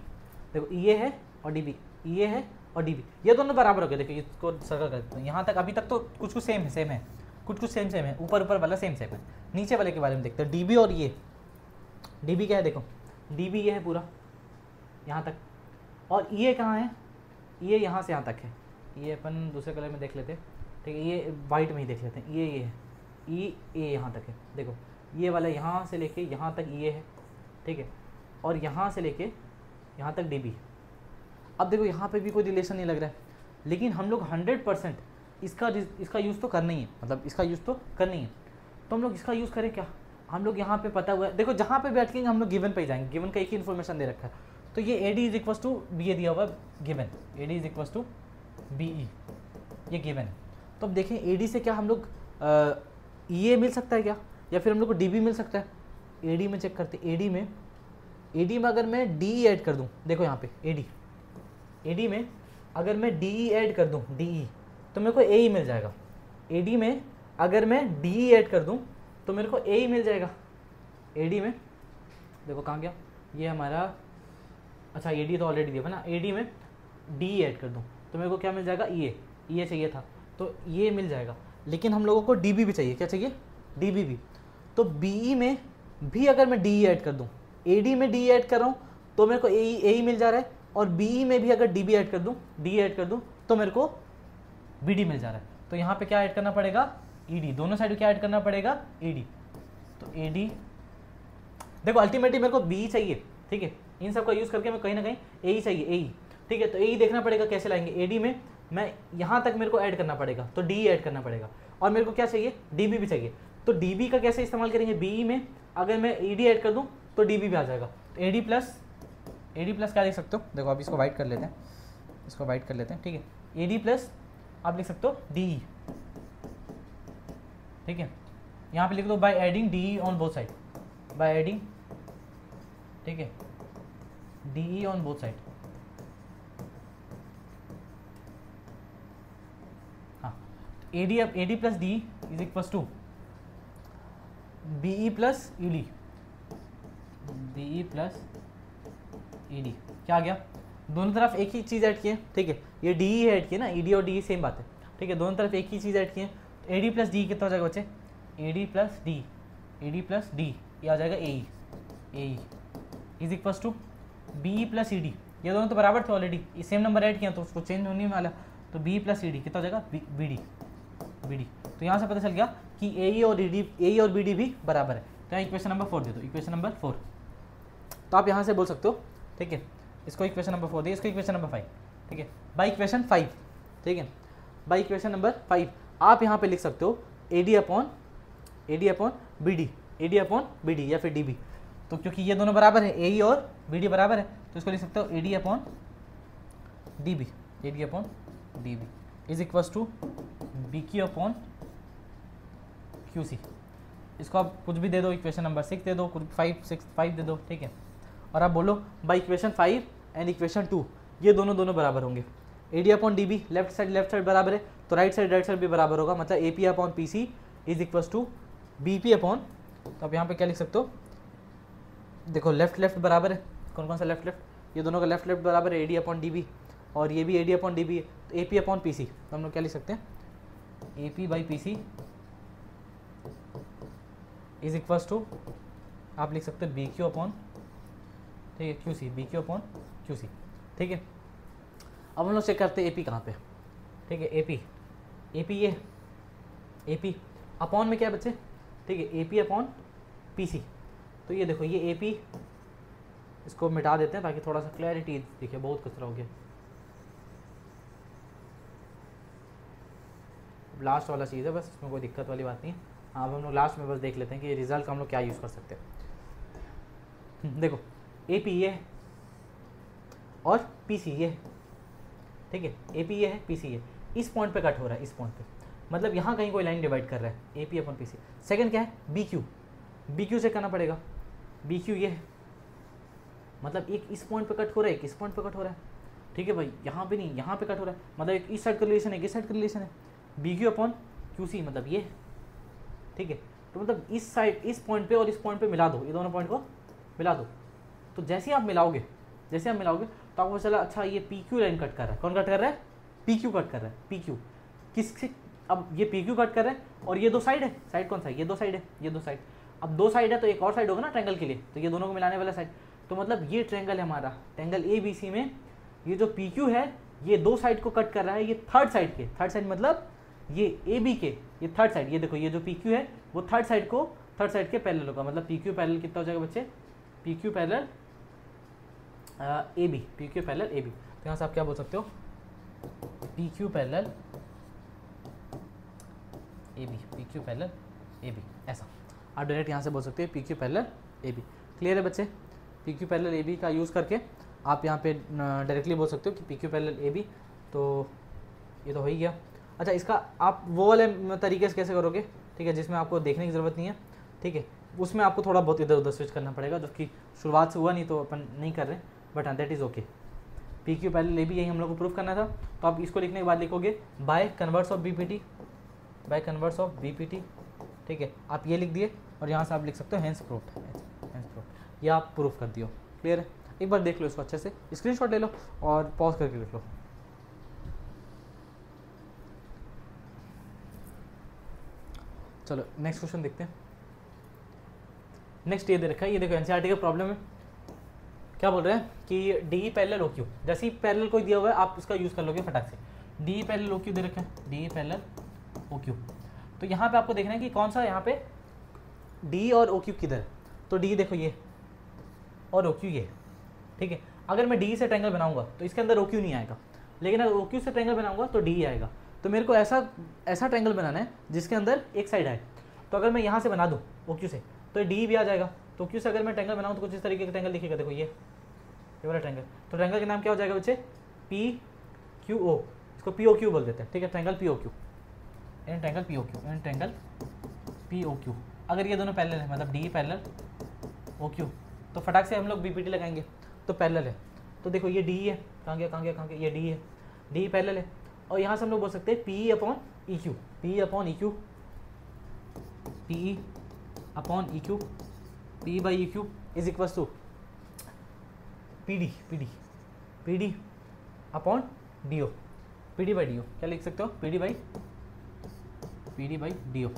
S1: देखो ये है और डी बी, ये है और डी बी, ये दोनों बराबर हो गए। देखो इसको सर्कल कर देते हैं, यहाँ तक अभी तक तो कुछ कुछ सेम है, कुछ सेम है, ऊपर वाला सेम है, नीचे वाले के बारे में देखते हैं, डी बी और ये, डी बी क्या है, देखो डी बी ये है पूरा यहाँ तक, और ये कहाँ है, ये यहाँ से यहाँ तक है, ये अपन दूसरे कलर में देख लेते हैं, ठीक है, ये वाइट में ही देख लेते हैं, ये है ई ए यहाँ तक है, देखो ये वाला यहाँ से लेके यहाँ तक ये है, ठीक है, और यहाँ से लेके यहाँ तक डी बी। अब देखो यहाँ पे भी कोई रिलेशन नहीं लग रहा है, लेकिन हम लोग 100% इसका यूज़ तो करना ही है, मतलब इसका यूज़ तो करना ही है। तो हम लोग इसका यूज़ करें क्या, हम लोग यहाँ पे पता हुआ है, देखो जहाँ पे बैठेंगे हम लोग गिवन पे ही जाएंगे, गिवन का एक ही इन्फॉर्मेशन दे रखा है। तो ये A D is equal to B A दिया हुआ given, A D is equal to B E, ये गिवन है। तो अब देखें ए डी से क्या हम लोग ई ए मिल सकता है क्या, या फिर हम लोग को डी बी मिल सकता है। ए डी में चेक करते, ए डी में अगर मैं डी ई ऐड कर दूँ, देखो यहाँ पे ए डी में अगर मैं डी ई ऐड कर दूँ, डी ई, तो मेरे को ए ही मिल जाएगा। ए डी में अगर मैं डी ई ऐड कर दूँ तो मेरे को ए ही मिल जाएगा। ए डी में देखो कहाँ गया ये हमारा, अच्छा ए डी तो ऑलरेडी दिया ना, ए डी में डी ई ऐड कर दूँ तो मेरे को क्या मिल जाएगा, ई ए चाहिए था तो ये मिल जाएगा। लेकिन हम लोगों को डी बी भी चाहिए, क्या चाहिए, डी बी भी। तो बी ई में भी अगर मैं डी ई ऐड कर दूँ, ए डी में डी ऐड कर रहा हूँ तो मेरे को ए ही मिल जा रहा है, और बी ई में भी अगर डी बी ऐड कर दूँ, डी ऐड कर दूँ तो मेरे को बी डी मिल जा रहा है। तो यहाँ पे क्या ऐड करना पड़ेगा, ई डी, दोनों साइड क्या ऐड करना पड़ेगा, ए डी। तो ए डी, देखो अल्टीमेटली मेरे को बी चाहिए, ठीक है, इन सब का यूज़ करके मैं कहीं ना कहीं ए ही चाहिए, ए ही, ठीक है। तो ए ही देखना पड़ेगा कैसे लाएंगे, ए डी में मैं यहाँ तक मेरे को ऐड करना पड़ेगा तो डी ऐड करना पड़ेगा, और मेरे को क्या चाहिए, डी बी भी चाहिए। तो डी बी का कैसे इस्तेमाल करेंगे, बी ई में अगर मैं ई डी ऐड कर दूँ तो डी बी भी आ जाएगा। तो ए डी प्लस क्या लिख सकते हो, देखो आप इसको वाइट कर लेते हैं, इसको वाइट कर लेते हैं, ठीक है। ए डी प्लस आप लिख सकते हो डी ई, ठीक है, यहाँ पे लिख दो by adding D E on both side, by adding, ठीक है, D E on both side. हाँ, A D plus D is equal to B E plus E D, B E plus E D, क्या आ गया, दोनों तरफ एक ही चीज़ ऐड किए, ठीक है, ये डी ई ऐड किए ना, ई डी और डी ई सेम बात है, ठीक है, दोनों तरफ एक ही चीज़ ऐड किए। तो ए डी प्लस डी कितना हो जाएगा बच्चे, ए डी प्लस डी, ये आ जाएगा A E is equal to B E plus E D, ये दोनों तो बराबर थे ऑलरेडी, ये सेम नंबर ऐड किया तो उसको चेंज होने वाला, तो बी प्लस सी डी कितना हो जाएगा, बी डी, बी डी। तो यहाँ से पता चल गया कि ए और बी डी भी बराबर है। तो यहाँ इक्वेशन नंबर 4 दे दो, इक्वेशन नंबर 4। तो आप यहाँ से बोल सकते हो, ठीक है, इसको इक्वेशन नंबर 4 दे, इसको इक्वेशन नंबर 5, ठीक है, बाई इक्वेशन 5, ठीक है, बाई इक्वेशन नंबर 5 आप यहाँ पे लिख सकते हो A D upon B D, A D upon B D या फिर डी बी। तो क्योंकि ये दोनों बराबर है, ए और बी डी बराबर है, तो इसको लिख सकते हो A D upon D B, A D upon D B is equals to B Q upon Q C. इसको आप कुछ भी दे दो, इक्वेशन नंबर 6 दे दो, कुछ 5 दे दो, ठीक है। और आप बोलो बाई इक्वेशन 5 एंड इक्वेशन 2 ये दोनों बराबर होंगे। A D upon D B left side बराबर है, तो राइट साइड भी बराबर होगा, मतलब A P upon P C is equals to B P upon, तो आप यहाँ पे क्या लिख सकते हो, देखो लेफ्ट बराबर है, कौन सा लेफ्ट, ये दोनों का लेफ्ट बराबर है, A D upon D B, और ये भी A D upon D B है, तो A P upon P C, तो हम लोग क्या लिख सकते हैं, A P by P C is equals to, आप लिख सकते हैं बी क्यू अपॉन, ठीक है, Q C, B Q upon Q C, ठीक है। अब हम लोग चेक करते हैं ए पी कहाँ पे, ठीक है, ए पी ये ए पी अपॉन में क्या है बच्चे, ठीक है, A P upon P C. तो ये देखो ये ए पी, इसको मिटा देते हैं ताकि थोड़ा सा क्लैरिटी दिखे, बहुत कचरा हो गया। लास्ट वाला चीज़ है बस, इसमें कोई दिक्कत वाली बात नहीं है। हाँ, अब हम लोग लास्ट में बस देख लेते हैं कि रिजल्ट का हम लोग क्या यूज़ कर सकते हैं। देखो ए पी ये और पी सी ये, ठीक है, ए पी ये है, पी सी ये, इस पॉइंट पे कट हो रहा है, इस पॉइंट पे, मतलब यहाँ कहीं कोई लाइन डिवाइड कर रहा है, A P upon P C. Second क्या है, बी क्यू से करना पड़ेगा, बी क्यू ये है, मतलब एक इस पॉइंट पे कट हो रहा है, एक इस पॉइंट पे कट हो रहा है, ठीक है भाई, यहाँ पे नहीं, यहाँ पे कट हो रहा है, मतलब एक इस साइड का रिलेशन है, एक इस साइड का रिलेशन है, B Q upon Q C मतलब ये, ठीक है। तो मतलब इस साइड, इस पॉइंट पे और इस पॉइंट पे मिला दो, ये दोनों पॉइंट को मिला दो। तो जैसे ही आप मिलाओगे तो आपको चला अच्छा ये पी क्यू लाइन कट कर रहा है, कौन कट कर रहा है, पी क्यू कट कर रहा है, पी क्यू किससे, अब ये पी क्यू कट कर रहा है, और ये दो साइड है, साइड कौन सा है, ये दो साइड है, ये दो साइड, अब दो साइड है तो एक और साइड होगा ना ट्रायंगल के लिए, तो ये दोनों को मिलाने वाला साइड। तो मतलब ये ट्रायंगल है हमारा, ट्रायंगल ए बी सी में ये जो पी क्यू है ये दो साइड को कट कर रहा है, ये थर्ड साइड मतलब ये ए बी के ये थर्ड साइड, ये देखो ये जो पी क्यू है वो थर्ड साइड के पैरेलल होगा, मतलब पी क्यू पैरेलल कितना हो जाएगा बच्चे, P Q parallel A B, P Q parallel A B. तो यहाँ से आप क्या बोल सकते हो, P Q parallel A B, P Q parallel A B, ऐसा आप डायरेक्ट यहाँ से बोल सकते हैं P Q parallel A B. Clear है बच्चे, P Q parallel A B का यूज़ करके आप यहाँ पे डायरेक्टली बोल सकते हो कि P Q parallel A B. तो ये तो हो ही गया। अच्छा, इसका आप वो वाले तरीके से कैसे करोगे, ठीक है, जिसमें आपको देखने की ज़रूरत नहीं है, ठीक है, उसमें आपको थोड़ा बहुत इधर उधर स्विच करना पड़ेगा, जो कि शुरुआत से हुआ नहीं तो अपन नहीं कर रहे, बट हाँ that is okay. P Q parallel A B यही हम लोग को प्रूफ करना था। तो आप इसको लिखने के बाद लिखोगे by converse of B P T, by converse of B P T, ठीक है, आप ये लिख दिए और यहाँ से आप लिख सकते हो हेंस प्रूफ्ड, ये आप प्रूफ कर दियो। क्लियर है, एक बार देख लो इसको अच्छे से, स्क्रीनशॉट ले लो और पॉज करके लिख लो। चलो नेक्स्ट क्वेश्चन देखते हैं। नेक्स्ट ये दे रखा है, ये देखो एनसीईआरटी का प्रॉब्लम है, क्या बोल रहे हैं कि डी पैरेलल ओ क्यू, जैसे ही पैरेलल कोई दिया हुआ है आप उसका यूज़ कर लोगे फटाक से। डी पैरेलल ओ क्यू दे रखा है, डी पैरेलल ओ क्यू, तो यहाँ पे आपको देखना है कि कौन सा यहाँ पे डी और ओ क्यू किधर है। तो डी देखो ये और ओ क्यू ये, ठीक है। अगर मैं डी से ट्रायंगल बनाऊंगा तो इसके अंदर ओ क्यू नहीं आएगा, लेकिन अगर ओ क्यू से ट्रायंगल बनाऊंगा तो डी आएगा। तो मेरे को ऐसा ट्रायंगल बनाना है जिसके अंदर एक साइड आए। तो अगर मैं यहाँ से बना दूँ ओ क्यू से तो डी भी आ जाएगा। तो क्यू से अगर मैं ट्रायंगल बनाऊँ तो कुछ इस तरीके का ट्रायंगल दिखेगा, देखो ये वाला ट्रायंगल। तो ट्रायंगल का नाम क्या हो जाएगा बच्चे, पी क्यू ओ, इसको पी ओ क्यू बोल देते हैं, ठीक है, triangle P O Q, in triangle P O Q, in triangle P O Q. अगर ये दोनों पैरेलल है, मतलब डी पैरेलल ओ क्यू, तो फटाक से हम लोग बीपीटी लगाएंगे तो पैरेलल है। तो देखो ये डी है, कहाँ गया, ये डी है, डी पैरेलल है। और यहाँ से हम लोग बोल सकते हैं P upon E Q, P upon E Q, P upon E Q, P by E Q is equals to P D upon D O, P D by D O. क्या लिख सकते हो, P D by D O,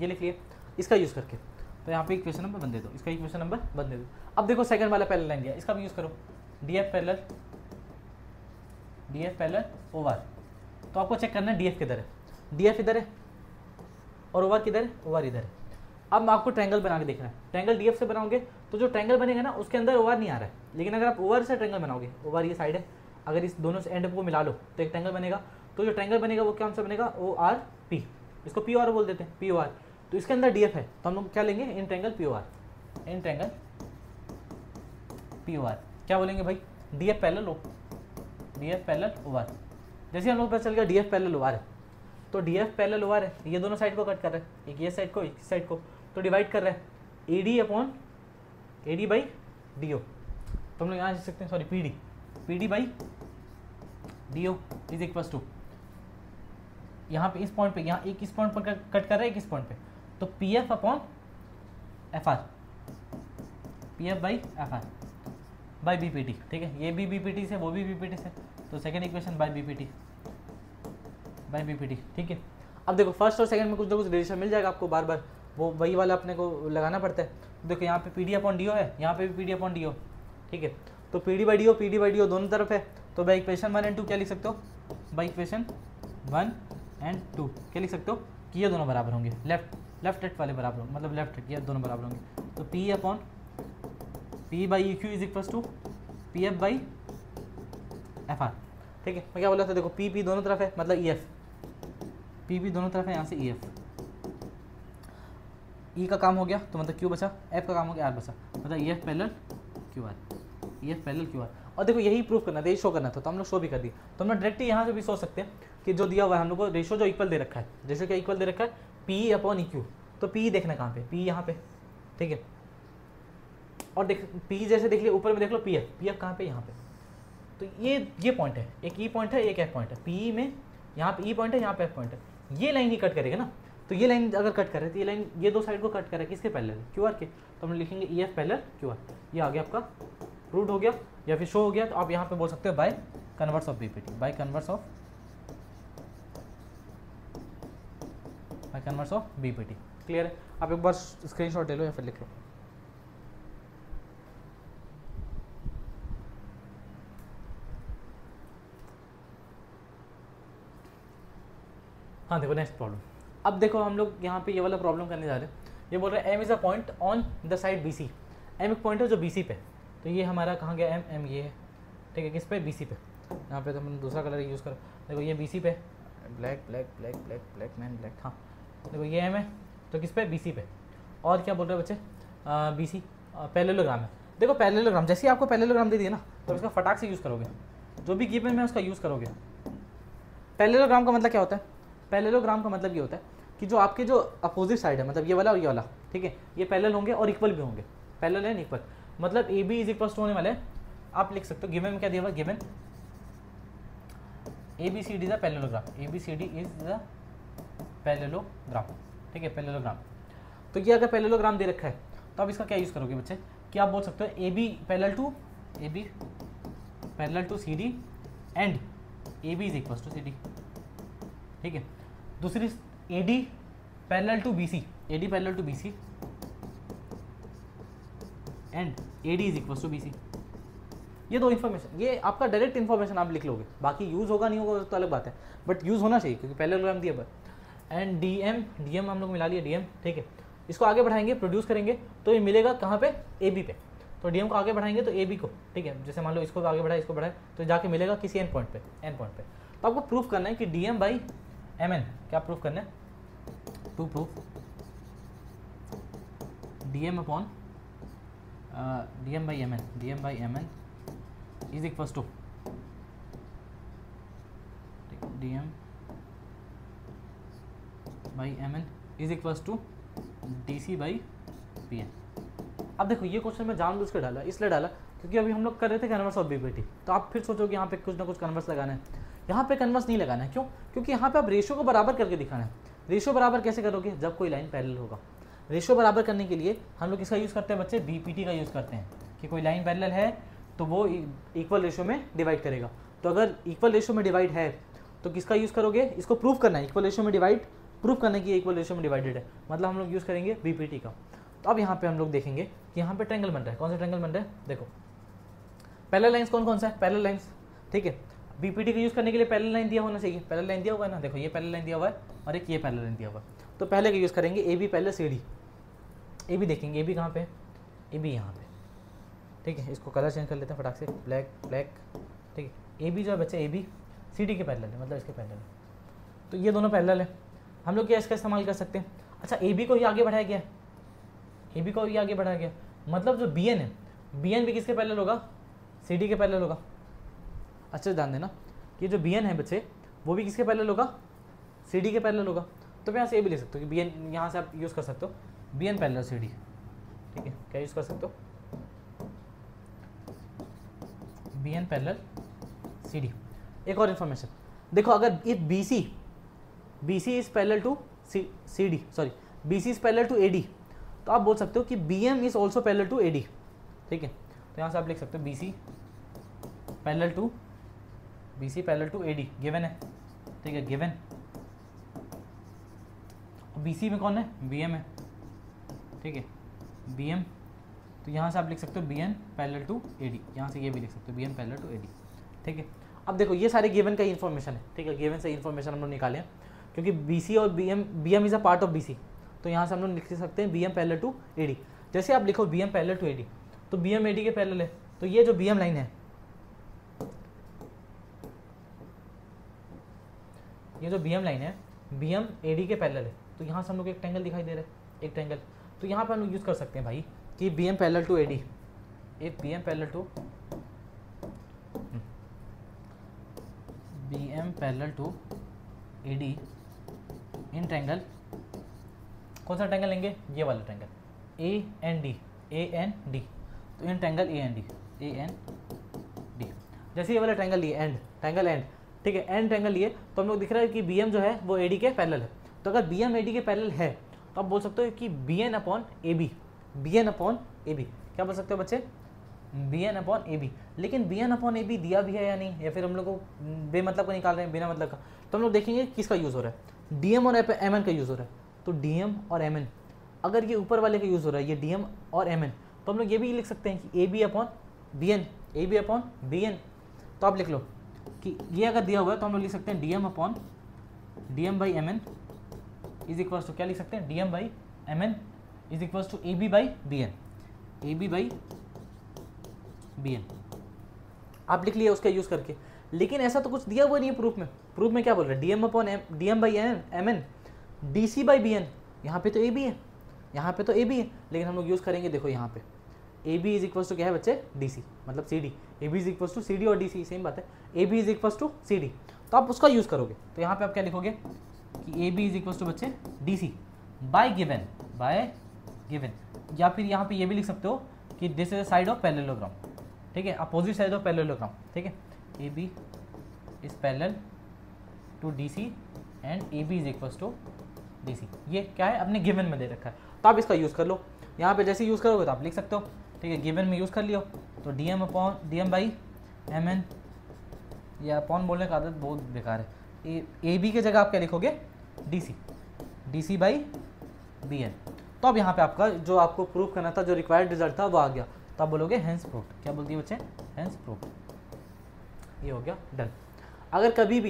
S1: ये लिख लिए इसका यूज़ करके। तो यहाँ पे इक्वेशन नंबर बन दे दो, इसका इक्वेशन नंबर बन दे दो। अब देखो सेकंड वाला पैरेलल लाइन दिया, इसका भी यूज़ करो, D F parallel D F parallel O R. तो आपको चेक करना है डी एफ किधर है, डी एफ इधर है और ओ आर किधर है, ओ आर इधर है। अब आपको ट्रायंगल बना के देखना है, ट्रायंगल डी एफ से बनाओगे तो जो ट्रायंगल बनेगा ना उसके अंदर ओ आर नहीं आ रहा है, लेकिन अगर आप ओ आर से ट्रायंगल बनाओगे, ओ आर ये साइड है, अगर इस दोनों से एंड को मिला लो तो एक ट्रायंगल बनेगा। तो जो ट्रायंगल बनेगा वो क्या से बनेगा, ओ आर पी, इसको पी ओ आर बोल देते हैं, पी ओ आर। तो इसके अंदर डी एफ है तो हम लोग क्या लेंगे, in triangle P O R, in triangle P O R. क्या बोलेंगे भाई, D F parallel O, D F parallel O R. जैसे हम लोग पता चल गया D F parallel O R है, तो D F parallel O R है, ये दोनों साइड को कट कर रहा है, एक ये साइड को एक साइड को, तो डिवाइड कर रहा है A D upon A D by D O. तो हम लोग यहाँ लिख सकते हैं, sorry P D, P D by D O is equals to, यहाँ पे इस पॉइंट पे, यहाँ एक इस पॉइंट पर कट कर रहा है, एक इस पॉइंट पे, तो P F upon F R, P F by F R by B P T. ठीक है, ये भी बी पी टी से, वो भी बी पी टी से, तो second equation by B P T, by B P T. ठीक है, अब देखो फर्स्ट और सेकंड में कुछ ना कुछ रिलेशन मिल जाएगा आपको, बार बार वो वही वाला अपने को लगाना पड़ता है। देखो यहाँ पे P D upon D O है, यहाँ पे भी P D upon D O. ठीक है, तो P D by D O, P D by D O दोनों तरफ है, तो बाई इक्वेशन 1 और 2 क्या लिख सकते हो, बाई इक्वेशन 1 और 2 क्या लिख सकते हो कि ये दोनों बराबर होंगे, लेफ्ट राइट वाले बराबर होंगे, मतलब लेफ्ट राइट ये दोनों बराबर होंगे। तो P upon P by E Q is equals to P F by F R. ठीक है, मैं क्या बोला था, देखो पी पी दोनों तरफ है मतलब ई एफ, पी पी दोनों तरफ है, यहाँ से ई एफ, ई का काम हो गया तो मतलब क्यू बचा, एफ का काम हो गया आर बचा, मतलब ई F parallel Q are, E F parallel Q are. और देखो यही प्रूफ करना था, यही शो करना था, तो हम लोग शो भी कर दिए। तो हम लोग डायरेक्टली यहाँ से भी सोच सकते हैं कि जो दिया हुआ है हम लोग को रेशो जो इक्वल दे रखा है, रेशो क्या इक्वल दे रखा है, पी अपॉन ई क्यू, तो पी देखना कहाँ पे, पी यहाँ पे। ठीक है, और देख पी जैसे देख लिया ऊपर में देख लो पी एफ कहाँ पे, यहाँ पे। तो ये पॉइंट है, एक ई पॉइंट है, एक एफ पॉइंट है, पी में यहाँ पे ई पॉइंट है, यहाँ पे एफ पॉइंट है, ये लाइन ही कट करेगा ना। तो ये लाइन अगर कट करे तो ये लाइन ये दो साइड को कट करे किसके पैरेलल, क्यू आर के, तो हम लिखेंगे ई एफ पैरेलल क्यू आर। ये आ गया आपका प्रूव हो गया या फिर शो हो गया। तो आप यहाँ पे बोल सकते हो bye converse of BPT, by converse of BPT. Clear है, आप एक बार स्क्रीनशॉट ले लो या फिर लिख लो। हाँ देखो नेक्स्ट प्रॉब्लम, अब देखो हम लोग यहाँ पे ये वाला प्रॉब्लम करने जा रहे हैं। ये बोल रहे हैं M is a point on the side B C, M एक पॉइंट है जो बी सी पे, तो ये हमारा कहाँ गया, एम ये है। ठीक है, किस पे, बी सी पे। यहाँ पे तो मैंने दूसरा कलर यूज़ करो, देखो ये बी सी पे, black black black black black man black, हाँ देखो ये एम है तो किस पे, बी सी पे। और क्या बोल रहे हैं बच्चे, बी सी पैरेललोग्राम है। देखो पैरेललोग्राम जैसे ही आपको पैरेललोग्राम दे दिया ना तो इसका फटाक से यूज़ करोगे, जो भी गिवन में उसका यूज़ करोगे। पैरेललोग्राम का मतलब क्या होता है, पैरेललोग्राम का मतलब ये होता है कि जो आपके जो अपोजिट साइड है, मतलब ये वाला और ये वाला, ठीक है, ये पैरेलल होंगे और इक्वल भी होंगे, पैरेलल एंड इक्वल, मतलब A B is equal to होने वाले हैं। आप लिख सकते हो गिवन में क्या दिया हुआ, given A B C D is the parallelogram, A B C D is the parallelogram. ठीक है, पैरेललोग्राम। तो ये अगर पैरेललोग्राम दे रखा है तो आप इसका क्या यूज़ करोगे बच्चे, कि आप बोल सकते हो A B parallel to C D and A B is equal to C D. ठीक है, दूसरी A D parallel to B C, A D parallel to B C and A D is equal to B C. ये दो इन्फॉर्मेशन, ये आपका डायरेक्ट इन्फॉर्मेशन आप लिख लोगे, बाकी यूज़ होगा नहीं होगा तो अलग बात है, बट यूज़ होना चाहिए क्योंकि पैरेललोग्राम दिया पर। एंड डी एम हम लोग मिला लिए, डी एम। ठीक है, इसको आगे बढ़ाएंगे, प्रोड्यूस करेंगे तो ये मिलेगा कहाँ पे, ए बी पे। तो डी एम को आगे बढ़ाएंगे तो ए बी को, ठीक है, जैसे मान लो इसको आगे बढ़ाए, इसको बढ़ाए, तो जाके मिलेगा किसी एन पॉइंट पे, एन पॉइंट पे। तो आपको प्रूफ करना है कि D M by M N, क्या प्रूफ करना है, to proof D M upon D M by M N, D M by M N is equals to D M by M N is equals to D C by P N. अब देखो ये क्वेश्चन मैं जानबूझ कर डाला, इसलिए डाला क्योंकि अभी हम लोग कर रहे थे कन्वर्स ऑफ बीपीटी, तो आप फिर सोचोगे यहाँ पे कुछ ना कुछ कन्वर्स लगाना है, यहाँ पे कन्वर्स नहीं लगाना है। क्यों, क्योंकि यहाँ पे आप रेशो को बराबर करके दिखाना है। रेशो बराबर कैसे करोगे, जब कोई लाइन पैरेलल होगा। रेशो बराबर करने के लिए हम लोग किसका यूज़ करते हैं बच्चे, बीपीटी का यूज़ करते हैं, कि कोई लाइन पैरेलल है तो वो इक्वल रेशो में डिवाइड करेगा। तो अगर इक्वल रेशो में डिवाइड है तो किसका यूज़ करोगे, इसको प्रूव करना है, इक्वल रेशो में डिवाइड, प्रूफ करने की इक्वल रेशो में डिवाइडेड है, मतलब हम लोग यूज़ करेंगे बीपीटी का। तो अब यहाँ पे हम लोग देखेंगे कि यहाँ पे ट्रायंगल बन रहा है, कौन सा ट्रायंगल बन रहा है, देखो पैरेलल लाइंस कौन कौन सा है, पैरेलल लाइंस। ठीक है, बीपीटी का यूज़ करने के लिए पैरेलल लाइन दिया होना चाहिए, पैरेलल लाइन दिया हुआ है ना, देखो ये पैरेलल लाइन दिया हुआ है और एक ये पैरेलल लाइन दिया हुआ है। तो पहले का यूज़ करेंगे A B parallel C D. A B देखेंगे, ए बी कहाँ पे है, ए बी यहाँ पे, ठीक है। इसको कलर चेंज कर लेते हैं फटाक से, ब्लैक ब्लैक, ठीक है। ए बी जो है बच्चे, ए बी सी डी के पैरेलल है, मतलब इसके पैरेलल है, तो ये दोनों पैरेलल है। हम लोग क्या इसका इस्तेमाल कर सकते हैं, अच्छा ए बी को ही आगे बढ़ाया गया, ए बी को ही आगे बढ़ाया गया, मतलब जो बी एन है, बी एन भी किसके पैरेलल होगा, सी डी के पैरेलल होगा। अच्छा ध्यान देना कि जो बी एन है बच्चे वो भी किसके पैरेलल होगा, सी डी के पैरेलल होगा। तो यहाँ से ये भी लिख सकते हो कि बी एन, यहाँ से आप यूज़ कर सकते हो B N parallel C D, ठीक है। क्या यूज़ कर सकते हो, B N parallel C D. एक और इन्फॉर्मेशन देखो, अगर if B C is parallel to C D, sorry B C is parallel to A D, तो आप बोल सकते हो कि B M is also parallel to A D, ठीक है। तो यहाँ से आप लिख सकते हो B C parallel to A D, given है, ठीक है, गिवन। बी सी में कौन है, बी एम है, ठीक है, बी एम। तो यहाँ से आप लिख सकते हो B N parallel to A D, यहाँ से ये भी लिख सकते हो B N parallel to A D, ठीक है। अब देखो ये सारे गिवन का इन्फॉर्मेशन है, ठीक है, गिवन से इन्फॉर्मेशन हम लोग निकाले हैं, क्योंकि बी सी और B M is a part of B C, तो यहाँ से हम लोग लिख सकते हैं B M parallel to A D. जैसे आप लिखो B M parallel to A D, तो बी एम ए डी के पैरेलल है, तो ये जो बी एम लाइन है, ये जो बी एम लाइन है बी एम ए डी के पैरेलल है, तो यहाँ से हम लोग एक ट्रायंगल दिखाई दे रहा है, एक ट्रायंगल। तो यहाँ पर हम लोग यूज़ कर सकते हैं भाई कि B M parallel to A D, एक B M parallel to A D in triangle, कौन सा ट्रायंगल लेंगे, ये वाला ट्रायंगल ए एन डी, तो in triangle A N D. जैसे ये वाला ट्रायंगल लिए एंड, ट्रायंगल एंड, ठीक है, एंड ट्रायंगल लिए, तो हम लोग दिख रहा है कि बी एम जो है वो ए डी के पैरेलल है। तो अगर बी एम ए डी के पैरेलल है तो आप बोल सकते हो कि B N upon A B, B N upon A B, क्या बोल सकते हो बच्चे, B N upon A B. लेकिन B N upon A B दिया भी है या नहीं, या फिर हम लोग को बेमतलब का निकाल रहे हैं, बिना मतलब का। तो हम लोग देखेंगे किसका यूज़ हो रहा है, डी एम और एम एन का यूज़ हो रहा है। तो डी एम और एम एन, अगर ये ऊपर वाले का यूज़ हो रहा है, ये डी एम और एम एन, तो हम लोग ये भी लिख सकते हैं कि A B upon B N, A B upon B N. तो आप लिख लो कि ये अगर दिया हुआ है तो हम लोग लिख सकते हैं D M upon D M by M N is equals to, क्या लिख सकते हैं, D M by M N is equals to A B by B N, A B by B N. आप लिख लिया उसका यूज़ करके, लेकिन ऐसा तो कुछ दिया हुआ नहीं है प्रूफ में। प्रूफ में क्या बोल रहा है, D M upon D M by M N D C by B N. यहाँ पे तो ए बी है, यहाँ पे तो ए बी है, लेकिन हम लोग यूज़ करेंगे, देखो यहाँ पे A B is equals to क्या है बच्चे, डी सी, मतलब C D. A B is equals to C D और डी सी सेम बात है, A B is equals to C D. तो आप उसका यूज़ करोगे, तो यहाँ पे आप क्या लिखोगे कि A B is equals to बच्चे डी सी बाय गिवन, या फिर यहाँ पे ये भी लिख सकते हो कि this is a side of parallelogram, ठीक है, अपोजिट साइड ऑफ पैरेललोग्राम, ठीक है। A B is parallel to D C and A B is equals to D C. ये क्या है, अपने गिवन में दे रखा है, तो आप इसका यूज़ कर लो। यहाँ पे जैसे यूज़ करोगे तो आप लिख सकते हो, ठीक है, गिवन में यूज़ कर लियो। तो D M by M N, या अपॉन बोलने का आदत बहुत बेकार है। ए बी के जगह आप क्या लिखोगे, D C by B N. तो अब यहाँ पे आपका जो आपको प्रूफ करना था, जो रिक्वायर्ड रिजल्ट था वो आ गया। तो आप बोलोगे हैंस प्रूफ्ड, क्या बोलती है बच्चे, हैंस प्रूफ्ड। ये हो गया डन। अगर कभी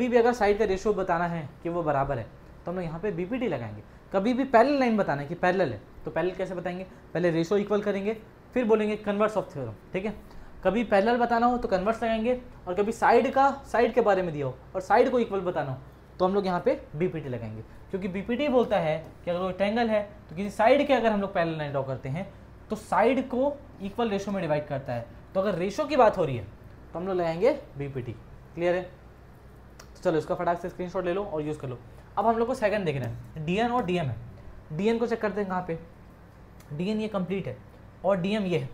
S1: भी अगर साइड का रेशियो बताना है कि वो बराबर है, तो हम लोग यहाँ पे बीपीटी लगाएंगे। कभी भी पैरेलल लाइन बताना है कि पैरेलल है, तो पैरेलल कैसे बताएंगे, पहले रेशियो इक्वल करेंगे, फिर बोलेंगे कन्वर्स ऑफ थ्योरम, ठीक है। कभी पैरेलल बताना हो तो कन्वर्स लगाएंगे, और कभी साइड के बारे में दिया हो और साइड को इक्वल बताना हो तो हम लोग यहाँ पे बीपीटी लगाएंगे, क्योंकि बीपीटी बोलता है कि अगर कोई ट्रायंगल है तो किसी साइड के अगर हम लोग पैरेलल लाइन ड्रॉ करते हैं तो साइड को इक्वल रेशियो में डिवाइड करता है। तो अगर रेशियो की बात हो रही है तो हम लोग लगाएंगे बीपीटी। क्लियर है, तो चलो इसका फटाक से स्क्रीनशॉट ले लो और यूज़ कर लो। अब हम लोग को सेकंड देखना है, डीएन और डीएम है। डीएन को चेक करते हैं कहाँ पे, डीएन ये कंप्लीट है और डीएम ये है।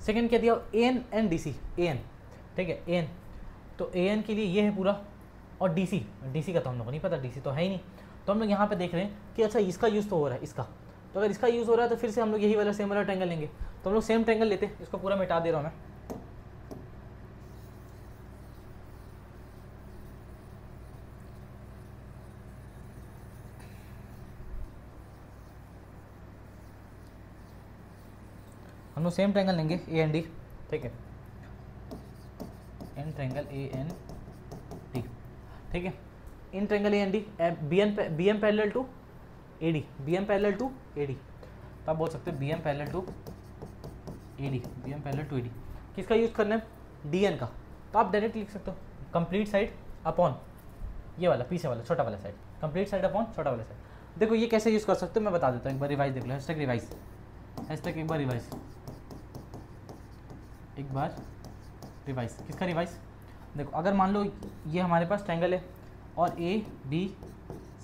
S1: सेकंड क्या दिया, एन एंड डीसी, एन, ठीक है, एन, तो एन के लिए ये है पूरा, और डीसी का तो हम लोग को नहीं पता, डीसी तो है ही नहीं। तो हम लोग यहाँ पे देख रहे हैं कि अच्छा इसका यूज़ तो हो रहा है, इसका, तो अगर इसका यूज़ हो रहा है तो फिर से हम लोग यही वाला सेम वाला ट्रायंगल लेंगे। तो हम लोग सेम ट्रायंगल लेते हैं, इसको पूरा मिटा दे रहा हूँ मैं। हम लोग सेम ट्रायंगल लेंगे ए एन डी, ठीक है, एन ट्रायंगल ए एन ठीक है। In triangle A and D B M parallel to A D, B M parallel to A D, तो आप बोल सकते हो B M parallel to A D, B M parallel to A D. किसका यूज़ करना है? डी एन का। तो आप डायरेक्ट लिख सकते हो कंप्लीट साइड अपॉन ये वाला पीछे वाला छोटा वाला साइड, कंप्लीट साइड अपॉन छोटा वाला साइड। देखो ये कैसे यूज़ कर सकते हो मैं बता देता हूँ, एक बार रिवाइज देख लो, हैशटैग रिवाइज, हैशटैग एक बार रिवाइज, एक बार रिवाइज। किसका रिवाइज? देखो अगर मान लो ये हमारे पास ट्रायंगल है और ए बी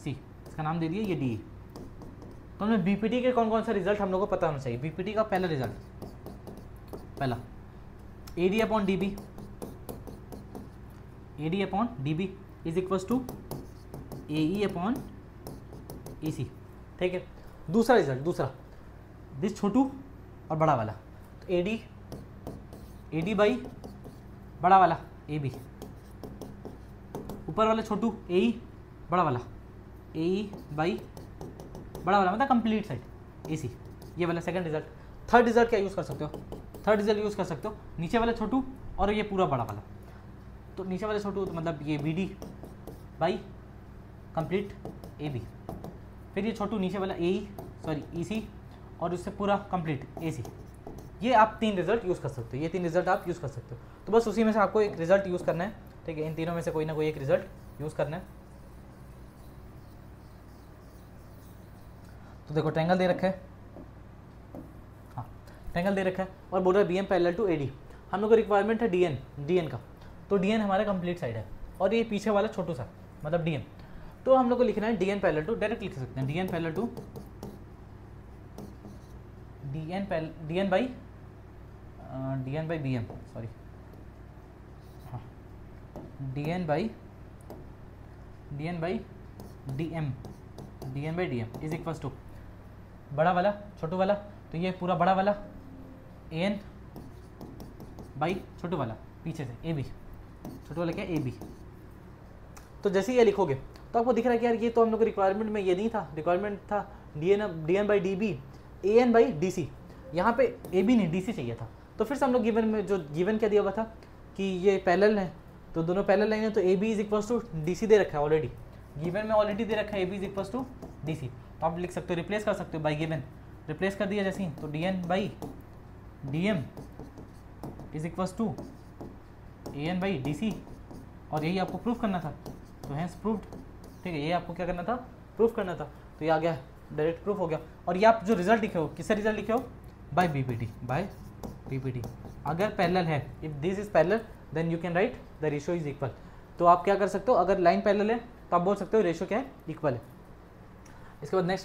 S1: सी, इसका नाम दे दिया ये डी, तो हमें बीपीटी के कौन कौन सा रिजल्ट हम लोग को पता होना चाहिए। बीपीटी का पहला रिजल्ट, पहला A D upon D B, A D upon D B is equals to A E upon A C, ठीक है। दूसरा रिजल्ट, दूसरा दिस छोटू और बड़ा वाला, तो ए डी बाई बड़ा वाला ए बी, ऊपर वाला छोटू ए ई, बड़ा वाला ए ई बाई बड़ा वाला, मतलब कंप्लीट साइड ए सी, ये वाला सेकंड रिजल्ट। थर्ड रिजल्ट क्या यूज़ कर सकते हो? थर्ड रिजल्ट यूज़ कर सकते हो नीचे वाला छोटू और ये पूरा बड़ा वाला, तो नीचे वाले छोटू मतलब ये B D by complete A B, फिर ये छोटू नीचे वाला ए ई सॉरी ई सी और उससे पूरा कंप्लीट ए सी। ये आप तीन रिजल्ट यूज़ कर सकते हो, ये तीन रिजल्ट आप यूज़ कर सकते हो। तो बस उसी में से आपको एक रिजल्ट यूज़ करना है, ठीक है। इन तीनों में से कोई ना कोई एक रिजल्ट यूज़ करना है। तो देखो ट्रायंगल दे रखा है, हाँ ट्रायंगल दे रखा है और बोल रहा है B M parallel to A D. हम लोग को रिक्वायरमेंट है डी एन का, तो डी एन हमारा कंप्लीट साइड है और ये पीछे वाला छोटू सा मतलब डी एन। तो हम लोग को लिखना है D N parallel to, direct लिख सकते हैं D N parallel to D N by B M, sorry हाँ D N by D M is equals to बड़ा वाला छोटू वाला, तो ये पूरा बड़ा वाला ए एन बाई छोटू वाला पीछे से ए बी, छोटू वाला क्या ए बी। तो जैसे ही ये लिखोगे तो आपको दिख रहा है कि यार ये तो हम लोग रिक्वायरमेंट में ये नहीं था, रिक्वायरमेंट था D N by D B, A N by D C, यहाँ पे ए बी नहीं डी सी चाहिए था। तो फिर से हम लोग गिवन में जो गिवन क्या दिया हुआ था कि ये पैरेलल है, तो दोनों पैरेलल लाइन है, तो A B is equals to D C दे रखा है ऑलरेडी, गिवन में ऑलरेडी दे रखा है A B is equals to D C. तो आप लिख सकते हो, रिप्लेस कर सकते हो बाई गिवन, रिप्लेस कर दिया जैसे ही, तो D N by D M is equals to A N by D C, और यही आपको प्रूफ करना था, तो हैंस प्रूव्ड, ठीक है। ये आपको क्या करना था? प्रूफ करना था, तो ये आ गया, डायरेक्ट प्रूफ हो गया। और ये आप जो रिजल्ट लिखे हो किससे रिजल्ट लिखे हो? By BPT, by BPT. अगर पैरेलल है, if this is parallel then you can write the ratio is equal. तो आप क्या कर सकते हो, अगर लाइन पैरेलल है तो आप बोल सकते हो रेशियो क्या है? इक्वल है। इसके बाद नेक्स्ट